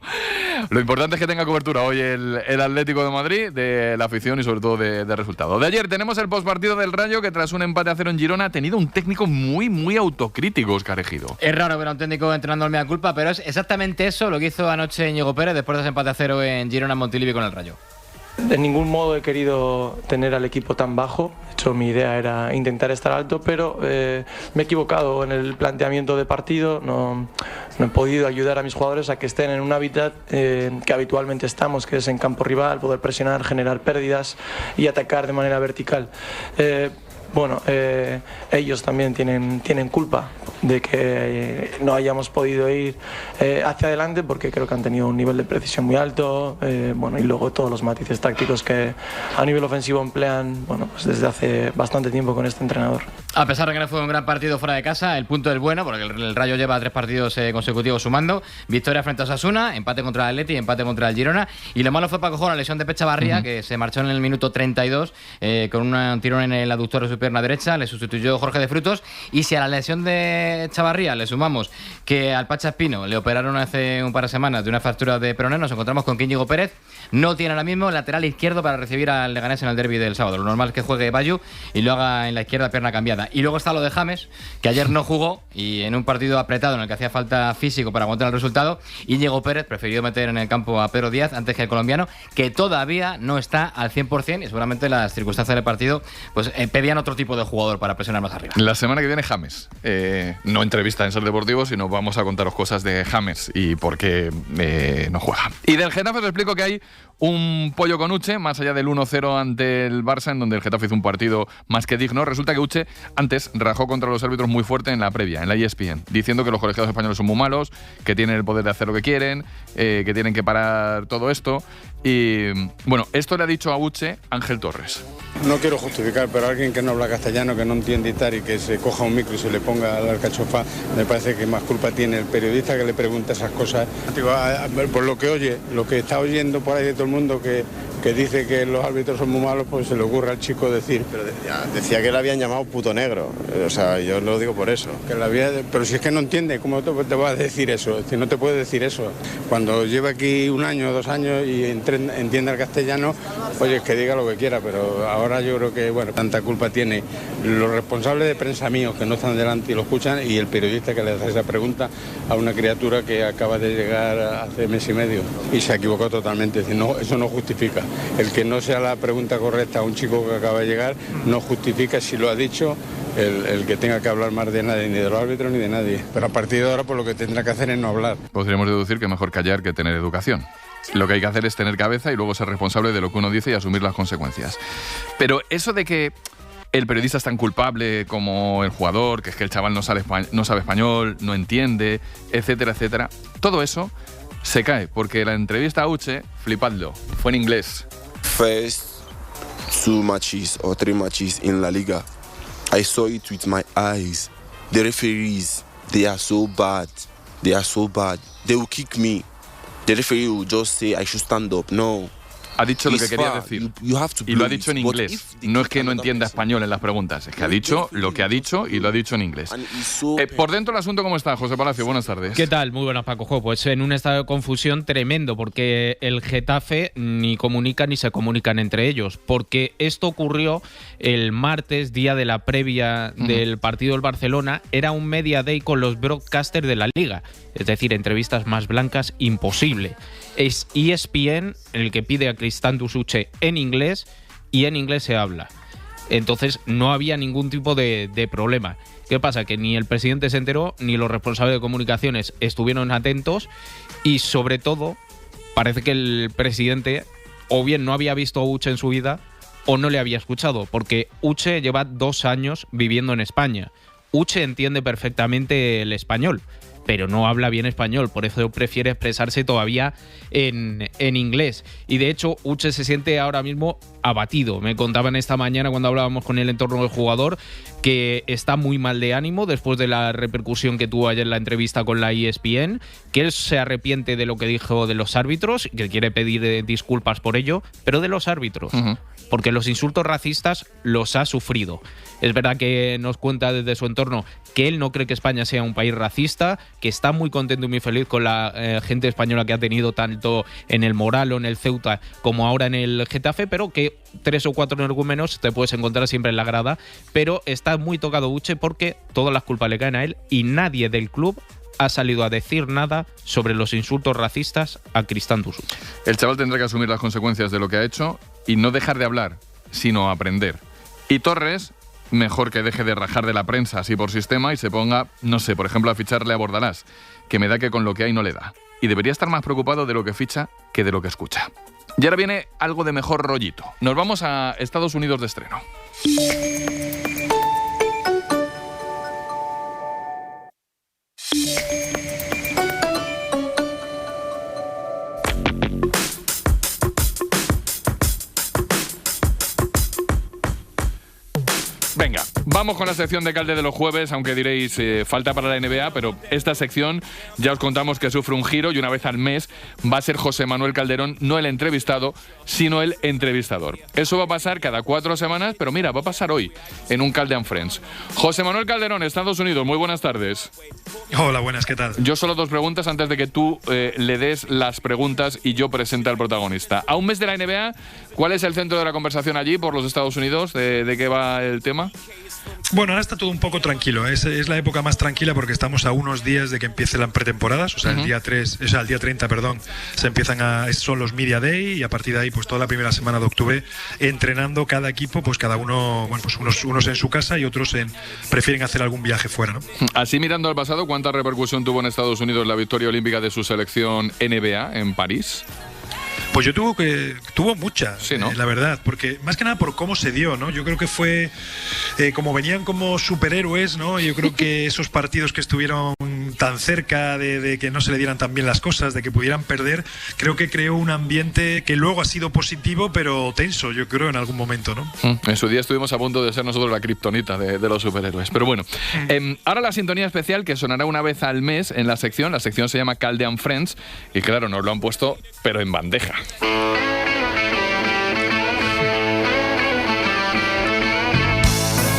S2: Lo importante es que tenga cobertura hoy el Atlético de Madrid, de la afición y sobre todo de resultado. De ayer tenemos el postpartido del Rayo, que tras un empate a 0 en Girona ha tenido un técnico muy autocrítico, Óscar Ejido.
S1: Es raro ver a un técnico entrenando al mea culpa, pero es exactamente eso lo que hizo anoche Íñigo Pérez después de ese empate a 0 en Girona, en Montilivi con el Rayo.
S13: De ningún modo he querido tener al equipo tan bajo. De hecho, mi idea era intentar estar alto, pero me he equivocado en el planteamiento de partido. No he podido ayudar a mis jugadores a que estén en un hábitat que habitualmente estamos, que es en campo rival, poder presionar, generar pérdidas y atacar de manera vertical. Ellos también tienen culpa de que no hayamos podido ir hacia adelante, porque creo que han tenido un nivel de precisión muy alto, y luego todos los matices tácticos que a nivel ofensivo emplean pues desde hace bastante tiempo con este entrenador.
S1: A pesar de que no fue un gran partido fuera de casa, el punto es bueno, porque el Rayo lleva 3 partidos consecutivos sumando. Victoria frente a Osasuna, empate contra el Atleti y empate contra el Girona. Y lo malo fue para Cojo la lesión de Echavarría, que se marchó en el minuto 32 con un tirón en el aductor de su pierna derecha. Le sustituyó Jorge de Frutos. Y si a la lesión de Echavarría le sumamos que al Pacha Espino le operaron hace un par de semanas de una fractura de peroné, nos encontramos con que Íñigo Pérez no tiene ahora mismo lateral izquierdo para recibir al Leganés en el derbi del sábado. Lo normal es que juegue Bayu y lo haga en la izquierda, pierna cambiada. Y luego está lo de James, que ayer no jugó y en un partido apretado en el que hacía falta físico para aguantar el resultado, Íñigo Pérez prefirió meter en el campo a Pedro Díaz antes que el colombiano, que todavía no está al 100% y seguramente las circunstancias del partido pues pedían otro tipo de jugador para presionar más arriba.
S2: La semana que viene James, no entrevista en Ser Deportivo, sino vamos a contaros cosas de James y por qué no juega. Y del Getafe os explico que hay un pollo con Uche, más allá del 1-0 ante el Barça, en donde el Getafe hizo un partido más que digno. Resulta que Uche antes rajó contra los árbitros muy fuerte en la previa, en la ESPN, diciendo que los colegiados españoles son muy malos, que tienen el poder de hacer lo que quieren, que tienen que parar todo esto. Y bueno, esto le ha dicho a Uche Ángel Torres.
S14: No quiero justificar, pero alguien que no habla castellano, que no entiende y que se coja un micro y se le ponga a la alcachofa, me parece que más culpa tiene el periodista que le pregunta esas cosas. Por lo que oye, lo que está oyendo por ahí de todo el mundo que dice que los árbitros son muy malos, pues se le ocurre al chico decir.
S15: Pero decía que le habían llamado puto negro, o sea, yo lo digo por eso.
S14: Pero si es que no entiende, ¿cómo te va a decir eso? Es decir, no te puede decir eso. Cuando lleva aquí 1 año, 2 años y entienda el castellano, oye, es que diga lo que quiera, pero ahora yo creo que, tanta culpa tiene los responsables de prensa míos que no están delante y lo escuchan, y el periodista que le hace esa pregunta a una criatura que acaba de llegar hace mes y medio y se equivocó totalmente. Es decir, no, eso no justifica. El que no sea la pregunta correcta a un chico que acaba de llegar no justifica, si lo ha dicho, el que tenga que hablar más de nadie, ni de los árbitros ni de nadie. Pero a partir de ahora, pues lo que tendrá que hacer es no hablar.
S2: Podríamos deducir que mejor callar que tener educación. Lo que hay que hacer es tener cabeza y luego ser responsable de lo que uno dice y asumir las consecuencias. Pero eso de que el periodista es tan culpable como el jugador, que es que el chaval no sabe español, no entiende, etcétera, etcétera, todo eso se cae, porque la entrevista a Uche, flipadlo, fue en inglés.
S17: First 2 matches or 3 matches in La Liga, I saw it with my eyes. The referees, they are so bad. They will kick me. The referee will just say I should stand up. No.
S2: Ha dicho lo que quería decir. Y lo ha dicho en inglés. No es que no entienda español en las preguntas, es que ha dicho lo que ha dicho y lo ha dicho en inglés. Por dentro el asunto, ¿cómo está, José Palacio? Buenas tardes.
S18: ¿Qué tal? Muy buenas, Paco. Pues en un estado de confusión tremendo, porque el Getafe ni comunica ni se comunican entre ellos, porque esto ocurrió el martes, día de la previa del partido del Barcelona. Era un media day con los broadcasters de la Liga, es decir, entrevistas más blancas imposible. Es ESPN el que pide a Cristandus Uche en inglés y en inglés se habla. Entonces no había ningún tipo de problema. ¿Qué pasa? Que ni el presidente se enteró ni los responsables de comunicaciones estuvieron atentos y sobre todo parece que el presidente o bien no había visto a Uche en su vida o no le había escuchado, porque Uche lleva 2 años viviendo en España. Uche entiende perfectamente el español, pero no habla bien español, por eso prefiere expresarse todavía en inglés. Y de hecho, Uche se siente ahora mismo abatido. Me contaban esta mañana cuando hablábamos con él en torno al jugador que está muy mal de ánimo después de la repercusión que tuvo ayer en la entrevista con la ESPN, que él se arrepiente de lo que dijo de los árbitros, que quiere pedir disculpas por ello, pero de los árbitros. porque los insultos racistas los ha sufrido. Es verdad que nos cuenta desde su entorno que él no cree que España sea un país racista, que está muy contento y muy feliz con la gente española que ha tenido tanto en el Moral o en el Ceuta como ahora en el Getafe, pero que 3 o 4 energúmenos te puedes encontrar siempre en la grada, pero está muy tocado Uche porque todas las culpas le caen a él y nadie del club ha salido a decir nada sobre los insultos racistas a Cristán Dussuch.
S2: El chaval tendrá que asumir las consecuencias de lo que ha hecho y no dejar de hablar, sino aprender. Y Torres, mejor que deje de rajar de la prensa así por sistema y se ponga, no sé, por ejemplo, a ficharle a Bordalás, que me da que con lo que hay no le da. Y debería estar más preocupado de lo que ficha que de lo que escucha. Y ahora viene algo de mejor rollito. Nos vamos a Estados Unidos de estreno. Venga, vamos con la sección de Calde de los jueves, aunque diréis falta para la NBA, pero esta sección ya os contamos que sufre un giro y una vez al mes va a ser José Manuel Calderón, no el entrevistado, sino el entrevistador. Eso va a pasar cada 4 semanas, pero mira, va a pasar hoy en un Calde and Friends. José Manuel Calderón, Estados Unidos, muy buenas tardes.
S3: Hola, buenas, ¿qué tal?
S2: Yo solo 2 preguntas antes de que tú le des las preguntas y yo presente al protagonista. A un mes de la NBA, ¿cuál es el centro de la conversación allí por los Estados Unidos? ¿De qué va el tema?
S3: Bueno, ahora está todo un poco tranquilo. Es la época más tranquila porque estamos a unos días de que empiece las pretemporadas. O sea, el día 30, se empiezan son los Media Day y a partir de ahí, pues toda la primera semana de octubre, entrenando cada equipo, pues cada uno, bueno, pues unos en su casa y otros prefieren hacer algún viaje fuera, ¿no?
S2: Así mirando al pasado, ¿cuánta repercusión tuvo en Estados Unidos la victoria olímpica de su selección NBA en París?
S3: Pues yo tuvo mucha,
S2: sí, ¿no?
S3: La verdad, porque más que nada por cómo se dio, ¿no? Yo creo que fue como venían como superhéroes, ¿no? Yo creo que esos partidos que estuvieron tan cerca de que no se le dieran tan bien las cosas, de que pudieran perder, creo que creó un ambiente que luego ha sido positivo, pero tenso, yo creo, en algún momento, ¿no?
S2: En su día estuvimos a punto de ser nosotros la kriptonita de los superhéroes. Pero bueno, ahora la sintonía especial que sonará una vez al mes en la sección. La sección se llama Calde and Friends y claro, nos lo han puesto, pero en bandeja.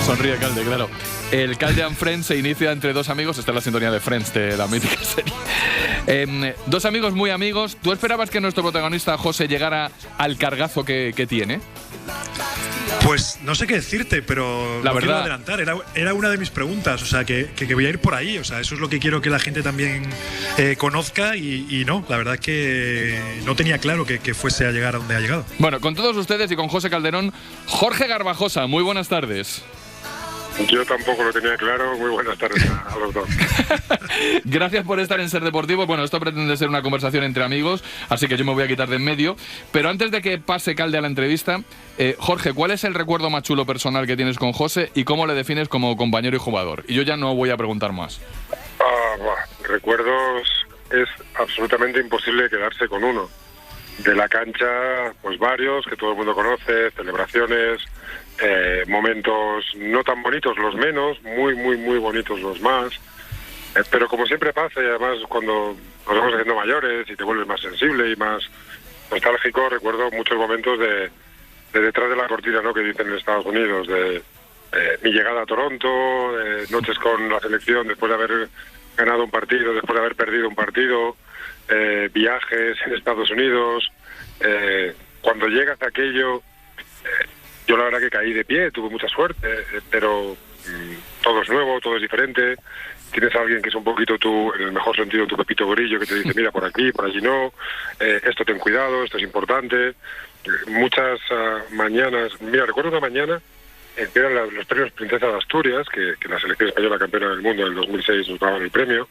S2: Sonríe Calde, claro. El Calde and Friends se inicia entre 2 amigos. Esta es la sintonía de Friends, de la mítica serie. 2 amigos muy amigos. ¿Tú esperabas que nuestro protagonista José llegara al cargazo que tiene?
S3: Pues no sé qué decirte, pero
S2: la verdad,
S3: quiero adelantar. Era una de mis preguntas, o sea, que voy a ir por ahí. O sea, eso es lo que quiero que la gente también conozca y no, la verdad es que no tenía claro que fuese a llegar a donde ha llegado.
S2: Bueno, con todos ustedes y con José Calderón, Jorge Garbajosa, muy buenas tardes.
S9: Yo tampoco lo tenía claro. Muy buenas tardes a los dos.
S2: Gracias por estar en Ser Deportivo. Bueno, esto pretende ser una conversación entre amigos, así que yo me voy a quitar de en medio. Pero antes de que pase Calde a la entrevista, Jorge, ¿cuál es el recuerdo más chulo personal que tienes con José y cómo le defines como compañero y jugador? Y yo ya no voy a preguntar más.
S9: Recuerdos es absolutamente imposible quedarse con uno. De la cancha, pues varios, que todo el mundo conoce, celebraciones, momentos no tan bonitos los menos, muy, muy, muy bonitos los más. Pero como siempre pasa, y además cuando nos vamos haciendo mayores y te vuelves más sensible y más nostálgico, recuerdo muchos momentos de detrás de la cortina, ¿no?, que dicen en Estados Unidos, de mi llegada a Toronto, noches con la selección después de haber ganado un partido, después de haber perdido un partido, viajes en Estados Unidos. Cuando llegas a aquello, yo la verdad que caí de pie, tuve mucha suerte, pero todo es nuevo, todo es diferente. Tienes a alguien que es un poquito en el mejor sentido, tu Pepito Grillo, que te dice, mira, por aquí, por allí no, esto ten cuidado, esto es importante. Muchas mañanas, mira, recuerdo una mañana que eran los premios Princesa de Asturias, que la selección española campeona del mundo en el 2006 nos daban el premio,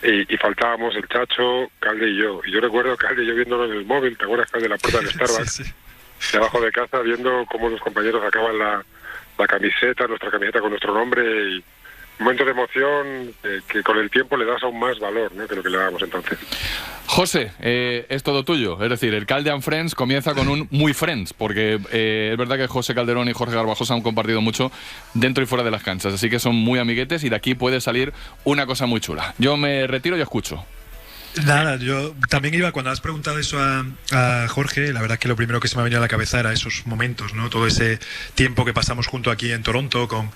S9: y faltábamos el Chacho, Calde y yo. Y yo recuerdo Calde y yo viéndolo en el móvil, ¿te acuerdas, Calde, la puerta del Starbucks? Sí. Debajo de casa, viendo cómo los compañeros sacaban la camiseta, nuestra camiseta con nuestro nombre, y un momento de emoción que con el tiempo le das aún más valor, ¿no?, que lo que le dábamos entonces.
S2: José, es todo tuyo. Es decir, el Calde and Friends comienza con un muy Friends, porque es verdad que José Calderón y Jorge Garbajosa han compartido mucho dentro y fuera de las canchas, así que son muy amiguetes y de aquí puede salir una cosa muy chula. Yo me retiro y escucho.
S3: Nada, yo también iba, cuando has preguntado eso a Jorge, la verdad que lo primero que se me ha venido a la cabeza era esos momentos, ¿no? Todo ese tiempo que pasamos junto aquí en Toronto con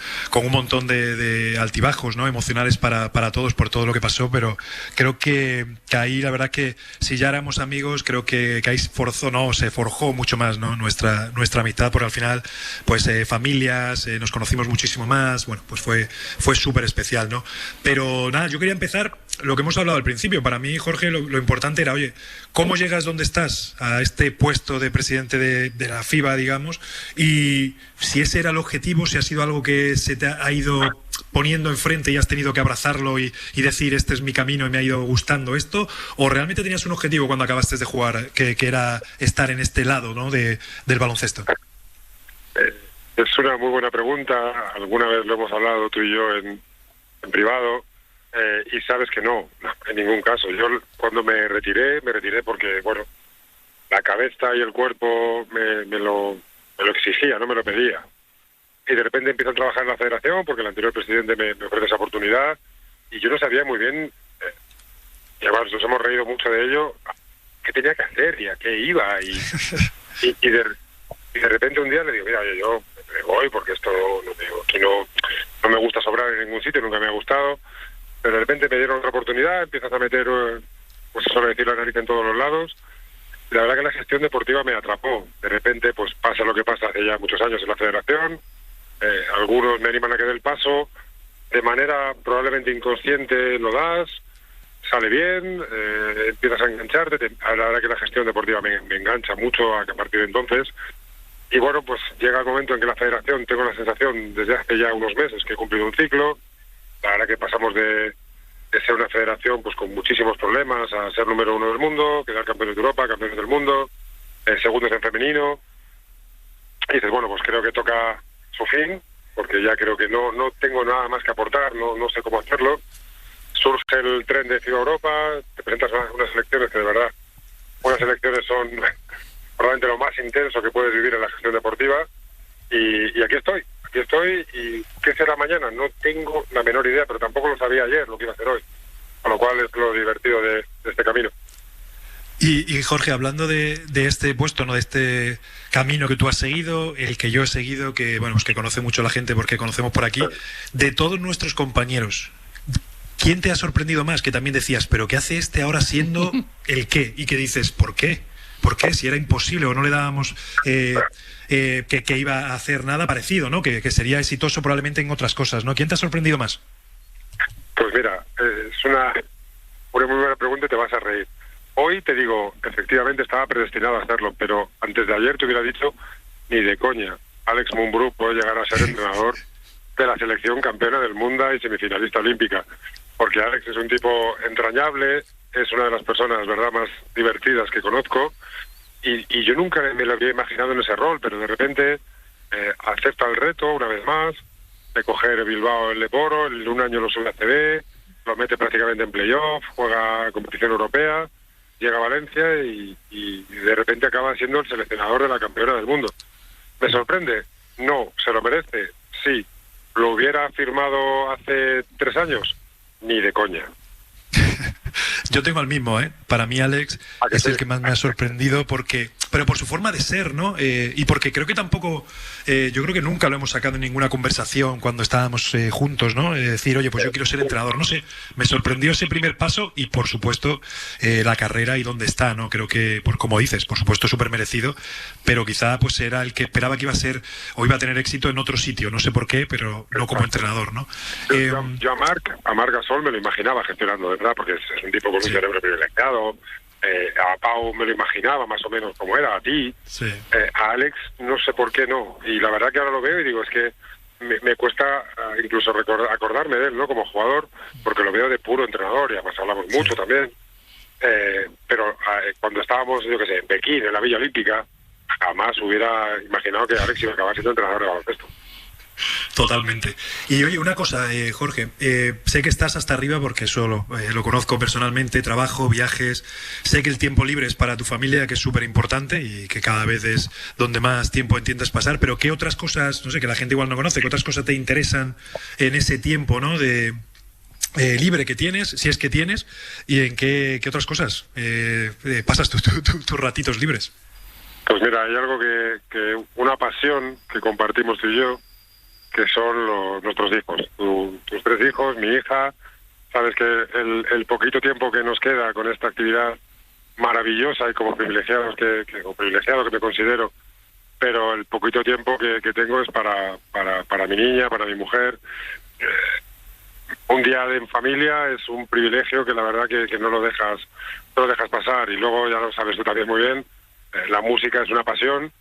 S3: un montón de altibajos, ¿no? Emocionales para todos por todo lo que pasó, pero creo que ahí la verdad que si ya éramos amigos, creo que ahí se forjó mucho más, ¿no? Nuestra amistad, porque al final, pues familias, nos conocimos muchísimo más, bueno, pues fue súper especial, ¿no? Pero nada, yo quería empezar lo que hemos hablado al principio. Para mí, Jorge, lo importante era, oye, ¿cómo llegas donde estás a este puesto de presidente de la FIBA, digamos? Y si ese era el objetivo, si ha sido algo que se te ha ido poniendo enfrente y has tenido que abrazarlo y decir, este es mi camino y me ha ido gustando esto, o realmente tenías un objetivo cuando acabaste de jugar, que era estar en este lado, ¿no? del baloncesto.
S9: Es una muy buena pregunta. Alguna vez lo hemos hablado tú y yo en privado. Y sabes que no, en ningún caso. Yo cuando me retiré porque, bueno, la cabeza y el cuerpo me lo exigía, no me lo pedía. Y de repente empiezo a trabajar en la federación porque el anterior presidente me ofrece esa oportunidad y yo no sabía muy bien, y además nos hemos reído mucho de ello, qué tenía que hacer y a qué iba. Y de repente un día le digo, mira, yo me voy porque esto aquí no me gusta sobrar en ningún sitio, nunca me ha gustado. Pero de repente me dieron otra oportunidad, empiezas a meter, pues eso de decir la nariz en todos los lados. Y la verdad que la gestión deportiva me atrapó. De repente, pues pasa lo que pasa hace ya muchos años en la federación. Algunos me animan a que dé el paso. De manera probablemente inconsciente lo das, sale bien, empiezas a engancharte. La verdad que la gestión deportiva me engancha mucho a partir de entonces. Y bueno, pues llega el momento en que la federación, tengo la sensación desde hace ya unos meses que he cumplido un ciclo. La verdad que pasamos de ser una federación pues con muchísimos problemas a ser número 1 del mundo, quedar campeones de Europa, campeones del mundo, segundos en femenino. Y dices, bueno, pues creo que toca su fin, porque ya creo que no tengo nada más que aportar, no sé cómo hacerlo. Surge el tren de FIBA Europa, te presentas a unas elecciones que de verdad, unas elecciones son probablemente lo más intenso que puedes vivir en la gestión deportiva. Y aquí estoy, y ¿qué será mañana? No tengo la menor idea, pero tampoco lo sabía ayer lo que iba a hacer hoy, con lo cual es lo divertido de este camino.
S3: Y Jorge, hablando de este puesto, ¿no? De este camino que tú has seguido, el que yo he seguido, que bueno, pues que conoce mucho la gente porque conocemos por aquí, de todos nuestros compañeros, ¿quién te ha sorprendido más? Que también decías, pero ¿qué hace este ahora siendo el qué? Y que dices, ¿por qué? ¿Por qué? Si era imposible o no le dábamos que iba a hacer nada parecido, ¿no? Que sería exitoso probablemente en otras cosas, ¿no? ¿Quién te ha sorprendido más?
S9: Pues mira, es una muy buena pregunta y te vas a reír. Hoy te digo, efectivamente estaba predestinado a hacerlo, pero antes de ayer te hubiera dicho, ni de coña, Alex Mumbrú puede llegar a ser entrenador de la selección campeona del mundo y semifinalista olímpica, porque Alex es un tipo entrañable, es una de las personas, verdad, más divertidas que conozco, y yo nunca me lo había imaginado en ese rol, pero de repente acepta el reto una vez más de coger Bilbao el Leporo, en un año lo sube a CB, lo mete prácticamente en playoff, juega competición europea, llega a Valencia y de repente acaba siendo el seleccionador de la campeona del mundo. ¿Me sorprende? No. ¿Se lo merece? Sí. ¿Lo hubiera firmado hace 3 años? Ni de coña.
S3: Yo tengo el mismo, ¿eh? Para mí Alex es el que más me ha sorprendido pero por su forma de ser, ¿no? Y porque creo que tampoco, yo creo que nunca lo hemos sacado en ninguna conversación cuando estábamos juntos, ¿no? Decir, oye, pues yo quiero ser entrenador, no sé, me sorprendió ese primer paso y por supuesto la carrera y dónde está, ¿no? Creo que, como dices, por supuesto súper merecido, pero quizá pues era el que esperaba que iba a ser o iba a tener éxito en otro sitio, no sé por qué, pero no como entrenador, ¿no?
S9: Yo a Marc Gasol me lo imaginaba gestionando, ¿verdad? Porque es un tipo con un cerebro privilegiado. A Pau me lo imaginaba más o menos como era, a ti, a Alex no sé por qué no, y la verdad que ahora lo veo y digo, es que me cuesta incluso acordarme de él, ¿no? Como jugador, porque lo veo de puro entrenador y además hablamos mucho también, pero cuando estábamos, yo qué sé, en Pekín, en la Villa Olímpica, jamás hubiera imaginado que Alex iba a acabar siendo entrenador de baloncesto.
S3: Totalmente. Y oye, una cosa, Jorge, sé que estás hasta arriba porque eso lo conozco personalmente, trabajo, viajes, sé que el tiempo libre es para tu familia, que es súper importante y que cada vez es donde más tiempo entiendes pasar, pero ¿qué otras cosas, no sé, que la gente igual no conoce, qué otras cosas te interesan en ese tiempo, ¿no? libre que tienes, si es que tienes, y en qué otras cosas pasas tus ratitos libres.
S9: Pues mira, hay algo que una pasión que compartimos tú y yo, que son nuestros hijos. Tus 3 hijos, mi hija. Sabes que el poquito tiempo que nos queda con esta actividad maravillosa y como privilegiado que me considero, pero el poquito tiempo que tengo es para mi niña, para mi mujer. Un día en familia es un privilegio que la verdad que no lo dejas pasar. Y luego, ya lo sabes tú también muy bien, la música es una pasión.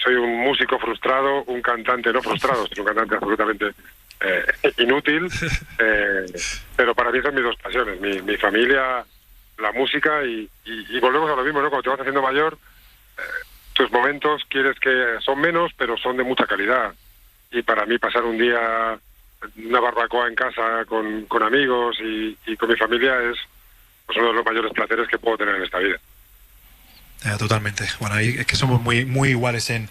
S9: Soy un músico frustrado, un cantante no frustrado, soy un cantante absolutamente inútil, pero para mí son mis 2 pasiones, mi familia, la música y volvemos a lo mismo, ¿no? Cuando te vas haciendo mayor, tus momentos quieres que son menos, pero son de mucha calidad. Y para mí pasar un día, una barbacoa en casa con amigos y con mi familia es pues, uno de los mayores placeres que puedo tener en esta vida.
S3: Totalmente. Bueno, es que somos muy iguales en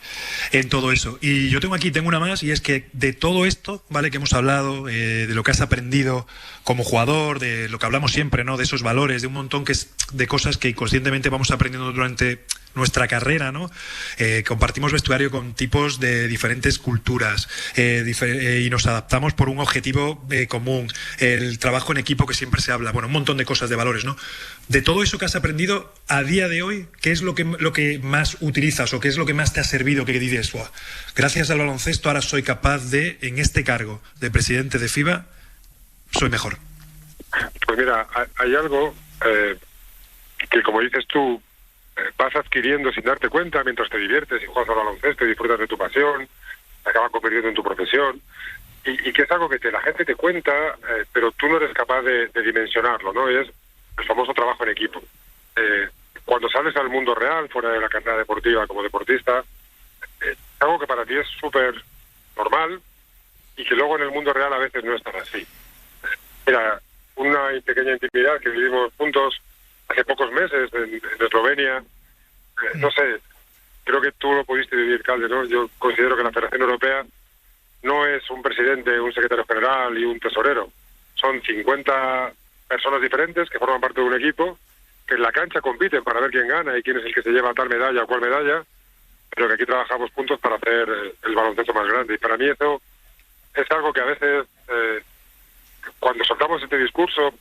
S3: todo eso. Y yo tengo una más, y es que de todo esto, ¿vale? Que hemos hablado, de lo que has aprendido como jugador, de lo que hablamos siempre, ¿no? De esos valores, de un montón de cosas que inconscientemente vamos aprendiendo durante nuestra carrera, ¿no? Compartimos vestuario con tipos de diferentes culturas y nos adaptamos por un objetivo común, el trabajo en equipo que siempre se habla, bueno, un montón de cosas, de valores, ¿no? De todo eso que has aprendido a día de hoy, ¿qué es lo que más utilizas o qué es lo que más te ha servido, que dices, gracias al baloncesto ahora soy capaz de, en este cargo de presidente de FIBA, soy mejor?
S9: Pues mira, hay algo que, como dices tú, vas adquiriendo sin darte cuenta mientras te diviertes y juegas al baloncesto y disfrutas de tu pasión, te acabas convirtiendo en tu profesión, y que es algo que la gente te cuenta, pero tú no eres capaz de dimensionarlo, ¿no? Y es el famoso trabajo en equipo. Cuando sales al mundo real, fuera de la carrera deportiva como deportista, es algo que para ti es súper normal y que luego en el mundo real a veces no es tan así. Mira, una pequeña intimidad que vivimos juntos hace pocos meses en Eslovenia, no sé, creo que tú lo pudiste vivir, Calde, ¿no? Yo considero que la Federación Europea no es un presidente, un secretario general y un tesorero. Son 50 personas diferentes que forman parte de un equipo, que en la cancha compiten para ver quién gana y quién es el que se lleva tal medalla o cual medalla, pero que aquí trabajamos juntos para hacer el baloncesto más grande. Y para mí eso es algo que a veces, cuando soltamos este discurso,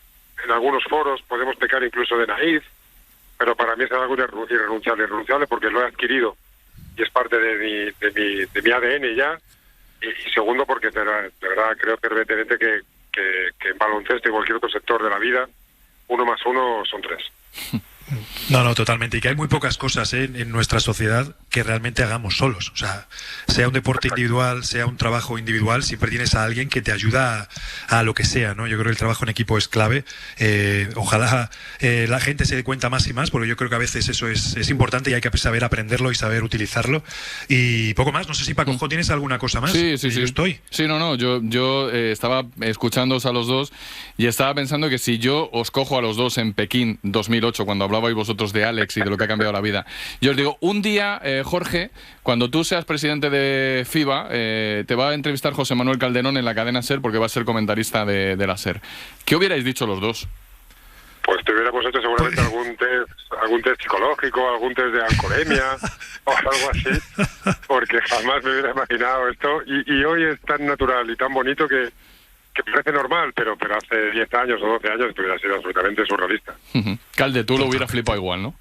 S9: en algunos foros podemos pecar incluso de naif, pero para mí es algo irrenunciable porque lo he adquirido y es parte de mi ADN ya, y segundo porque de verdad creo fervientemente que en baloncesto y cualquier otro sector de la vida, 1 más 1 son 3.
S3: No, totalmente. Y que hay muy pocas cosas en nuestra sociedad que realmente hagamos solos. O sea un deporte individual, sea un trabajo individual, siempre tienes a alguien que te ayuda a lo que sea, ¿no? Yo creo que el trabajo en equipo es clave. Ojalá la gente se dé cuenta más y más, porque yo creo que a veces eso es importante y hay que saber aprenderlo y saber utilizarlo. Y poco más. No sé si, Paco, ¿tienes alguna cosa más?
S2: Sí.
S3: Yo estoy.
S2: Sí, yo estaba escuchándoos a los dos y estaba pensando que si yo os cojo a los dos en Pekín 2008, cuando hablabais vosotros de Alex y de lo que ha cambiado la vida, yo os digo, un día, Jorge, cuando tú seas presidente de FIBA, te va a entrevistar José Manuel Calderón en la cadena SER, porque va a ser comentarista de la SER. ¿Qué hubierais dicho los dos?
S9: Pues te hubiéramos hecho seguramente algún test psicológico, algún test de alcoholemia o algo así, porque jamás me hubiera imaginado esto, y hoy es tan natural y tan bonito que parece normal, pero hace 10 años o 12 años hubiera sido absolutamente surrealista.
S2: Calde, tú lo hubieras flipado igual, ¿no?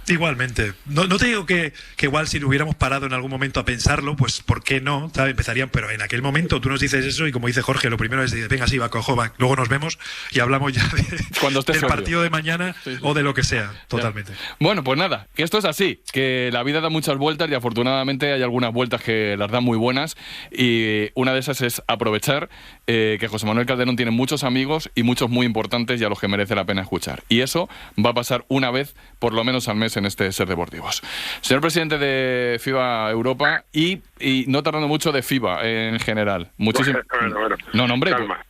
S3: Igualmente. No te digo que igual si lo hubiéramos parado en algún momento a pensarlo, pues ¿por qué no? ¿Sabes? Empezarían, pero en aquel momento tú nos dices eso y como dice Jorge, lo primero es decir, venga, sí, va, cojo, va, luego nos vemos y hablamos ya del partido de mañana o de lo que sea, totalmente.
S2: Ya. Bueno, pues nada, que esto es así, que la vida da muchas vueltas y afortunadamente hay algunas vueltas que las dan muy buenas, y una de esas es aprovechar que José Manuel Calderón tiene muchos amigos y muchos muy importantes y a los que merece la pena escuchar. Y eso va a pasar una vez, por lo menos al mes, en este Ser Deportivos. Señor presidente de FIBA Europa y no tardando mucho de FIBA en general. Muchísimo.
S9: Bueno.
S2: No, hombre,
S9: Calma.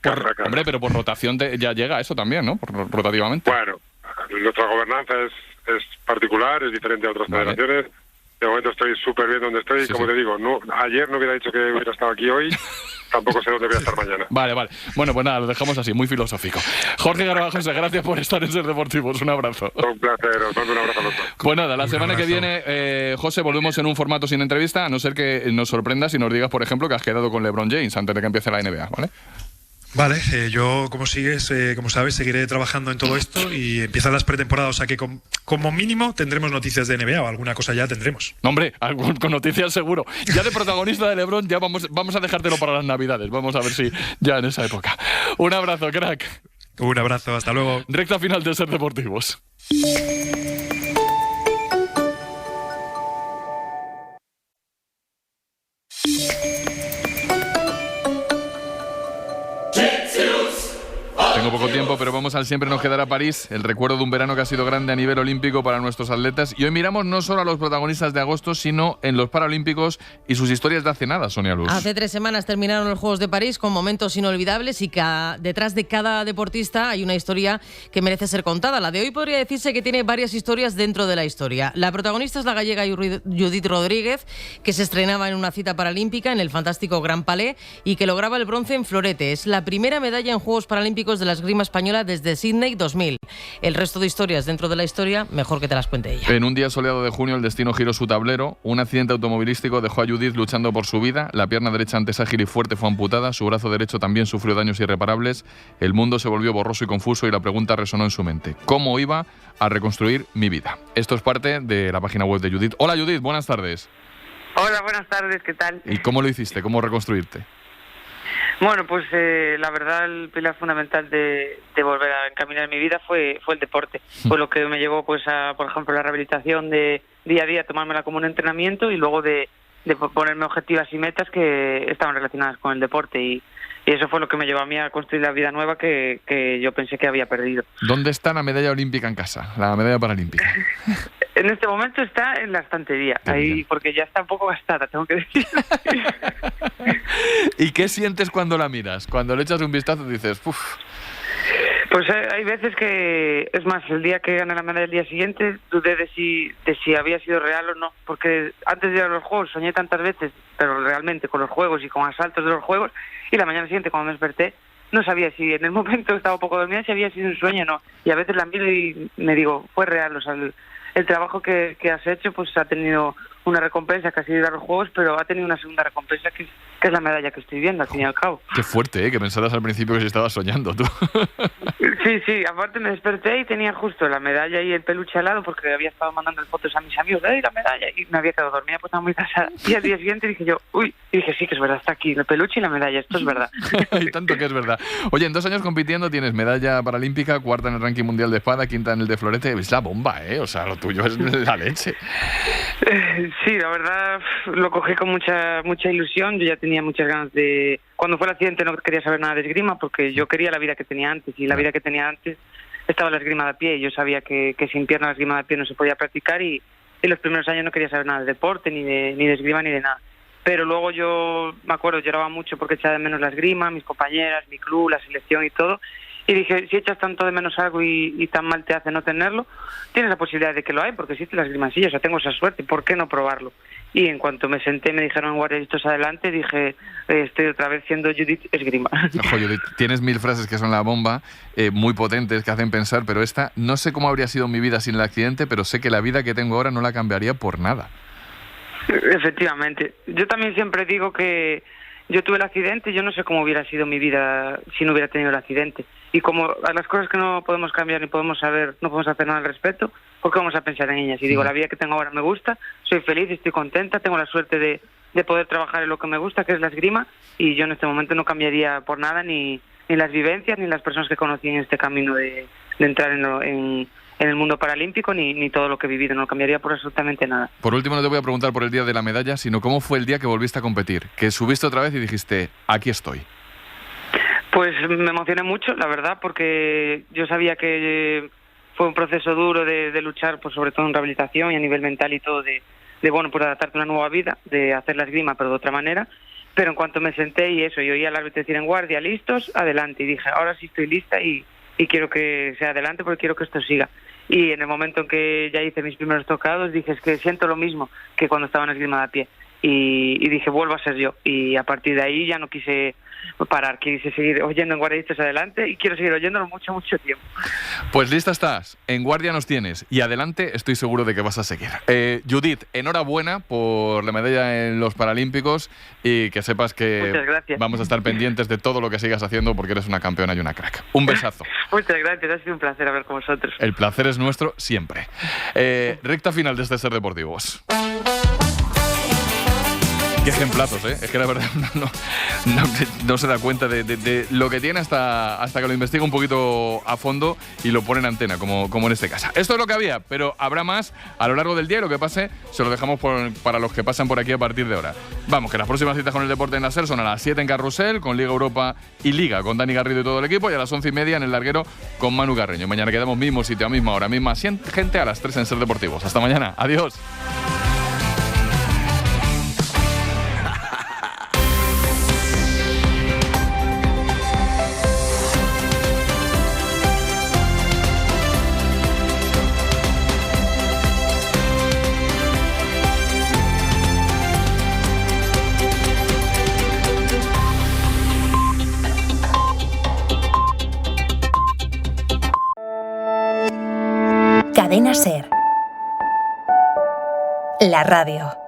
S2: Hombre, pero por rotación ya llega eso también, ¿no? Rotativamente.
S9: Bueno, nuestra gobernanza es particular, es diferente a otras federaciones. De momento estoy súper bien donde estoy. Como te digo, ayer no hubiera dicho que hubiera estado aquí hoy. tampoco sé dónde voy a estar mañana.
S2: Vale. Bueno, pues nada, lo dejamos así, muy filosófico. Jorge Garbajosa, gracias por estar en Ser Deportivos. Un abrazo.
S9: Un placer, os mando un abrazo a los dos.
S2: Pues nada, la semana que viene, José, volvemos en un formato sin entrevista, a no ser que nos sorprendas y nos digas, por ejemplo, que has quedado con LeBron James antes de que empiece la NBA, ¿vale?
S3: Vale, yo como sabes, seguiré trabajando en todo esto y empiezan las pretemporadas, o sea que como mínimo tendremos noticias de NBA o alguna cosa ya tendremos.
S2: No, hombre, con noticias seguro. Ya de protagonista de LeBron, ya vamos a dejártelo para las Navidades. Vamos a ver si ya en esa época. Un abrazo, crack.
S3: Un abrazo, hasta luego.
S2: Recta final de Ser Deportivos. Tengo poco tiempo, pero vamos al Siempre nos quedará París, el recuerdo de un verano que ha sido grande a nivel olímpico para nuestros atletas. Y hoy miramos no solo a los protagonistas de agosto, sino en los Paralímpicos y sus historias de hace nada, Sonia Luz.
S4: Hace 3 semanas terminaron los Juegos de París con momentos inolvidables y detrás de cada deportista hay una historia que merece ser contada. La de hoy podría decirse que tiene varias historias dentro de la historia. La protagonista es la gallega Judith Rodríguez, que se estrenaba en una cita paralímpica en el fantástico Gran Palais y que lograba el bronce en florete. Es la primera medalla en Juegos Paralímpicos de la esgrima española desde Sydney 2000. El resto de historias dentro de la historia, mejor que te las cuente ella.
S2: En un día soleado de junio, el destino giró su tablero. Un accidente automovilístico dejó a Judith luchando por su vida. La pierna derecha antes ágil y fuerte fue amputada. Su brazo derecho también sufrió daños irreparables. El mundo se volvió borroso y confuso y la pregunta resonó en su mente: ¿cómo iba a reconstruir mi vida? Esto es parte de la página web de Judith. Hola Judith, buenas tardes.
S5: Hola, buenas tardes, ¿qué tal?
S2: ¿Y cómo lo hiciste? ¿Cómo reconstruirte?
S5: Bueno, pues la verdad el pilar fundamental de volver a encaminar mi vida fue el deporte. Fue lo que me llevó pues a, por ejemplo, la rehabilitación de día a día, tomármela como un entrenamiento y luego de ponerme objetivos y metas que estaban relacionadas con el deporte y eso fue lo que me llevó a mí a construir la vida nueva que yo pensé que había perdido.
S2: ¿Dónde está la medalla olímpica en casa? La medalla paralímpica.
S5: En este momento está en la estantería, ahí porque ya está un poco gastada, tengo que decir.
S2: ¿Y qué sientes cuando la miras? Cuando le echas un vistazo dices, uff.
S5: Pues hay veces que, es más, el día que gané la medalla el día siguiente, dudé de si había sido real o no, porque antes de ir a los Juegos soñé tantas veces, pero realmente con los Juegos y con asaltos de los Juegos, y la mañana siguiente cuando me desperté, no sabía si en el momento estaba un poco dormida, si había sido un sueño o no, y a veces la miro y me digo, fue real, o sea, el trabajo que has hecho pues ha tenido una recompensa que ha sido ir a los Juegos, pero ha tenido una segunda recompensa que es la medalla que estoy viendo, al fin y al cabo.
S2: Qué fuerte, que pensaras al principio que si estabas soñando tú.
S5: Sí, aparte me desperté y tenía justo la medalla y el peluche al lado porque había estado mandando fotos a mis amigos, ¡ay, la medalla! Y me había quedado dormida, pues estaba muy cansada. Y al día siguiente dije yo, dije sí que es verdad, está aquí, el peluche y la medalla, esto es verdad.
S2: Y tanto que es verdad. Oye, en 2 años compitiendo tienes medalla paralímpica, 4ª en el ranking mundial de espada, 5ª en el de florete, es la bomba, o sea, lo tuyo es la leche.
S5: Sí, la verdad lo cogí con mucha ilusión, yo ya tenía muchas ganas de... Cuando fue el accidente no quería saber nada de esgrima porque yo quería la vida que tenía antes y la vida que tenía antes estaba la esgrima de a pie y yo sabía que sin pierna la esgrima de a pie no se podía practicar y los primeros años no quería saber nada de deporte, ni de esgrima, ni de nada. Pero luego yo me acuerdo, lloraba mucho porque echaba de menos la esgrima, mis compañeras, mi club, la selección y todo. Y dije, si echas tanto de menos algo y tan mal te hace no tenerlo, tienes la posibilidad de que lo hay, porque existe la esgrima en silla, o sea, tengo esa suerte, ¿por qué no probarlo? Y en cuanto me senté, me dijeron guardiaditos adelante, dije, estoy otra vez siendo Judith Esgrima.
S2: Ojo, Judith, tienes 1000 frases que son la bomba, muy potentes, que hacen pensar, pero esta, no sé cómo habría sido mi vida sin el accidente, pero sé que la vida que tengo ahora no la cambiaría por nada.
S5: Efectivamente. Yo también siempre digo que yo tuve el accidente y yo no sé cómo hubiera sido mi vida si no hubiera tenido el accidente. Y como a las cosas que no podemos cambiar ni podemos saber, no podemos hacer nada al respecto, ¿por qué vamos a pensar en ellas? Y digo, la vida que tengo ahora me gusta, soy feliz, estoy contenta, tengo la suerte de poder trabajar en lo que me gusta, que es la esgrima, y yo en este momento no cambiaría por nada ni las vivencias ni las personas que conocí en este camino de entrar en el mundo paralímpico ni todo lo que he vivido, no lo cambiaría por absolutamente nada.
S2: Por último, no te voy a preguntar por el día de la medalla, sino cómo fue el día que volviste a competir, que subiste otra vez y dijiste, aquí estoy.
S5: Pues me emocioné mucho, la verdad, porque yo sabía que fue un proceso duro de luchar, pues sobre todo en rehabilitación y a nivel mental y todo, de pues adaptarte a una nueva vida, de hacer la esgrima pero de otra manera. Pero en cuanto me senté y eso, yo oía al árbitro decir en guardia, listos, adelante, y dije, ahora sí estoy lista y quiero que sea adelante porque quiero que esto siga. Y en el momento en que ya hice mis primeros tocados dije, es que siento lo mismo que cuando estaba en esgrima de a pie. y dije, vuelvo a ser yo. Y a partir de ahí ya no quise parar, quise seguir oyendo en Guardianistas adelante y quiero seguir oyéndolo mucho, mucho tiempo.
S2: Pues lista estás, en Guardia nos tienes y adelante estoy seguro de que vas a seguir. Judith, enhorabuena por la medalla en los Paralímpicos y que sepas que vamos a estar pendientes de todo lo que sigas haciendo porque eres una campeona y una crack. Un besazo.
S5: Muchas gracias, ha sido un placer hablar con vosotros.
S2: El placer es nuestro siempre. Recta final de este Ser Deportivos. Qué ejemplazos, ¿eh? Es que la verdad no se da cuenta de lo que tiene hasta que lo investiga un poquito a fondo y lo pone en antena, como en este caso. Esto es lo que había, pero habrá más a lo largo del día y lo que pase se lo dejamos para los que pasan por aquí a partir de ahora. Vamos, que las próximas citas con el deporte en la SER son a las 7 en Carrusel, con Liga Europa y Liga, con Dani Garrido y todo el equipo, y a las 11:30 en el larguero con Manu Carreño. Mañana quedamos mismo sitio, a misma hora, misma gente a las 3 en Ser Deportivos. Hasta mañana. Adiós.
S19: Cadena SER. La radio.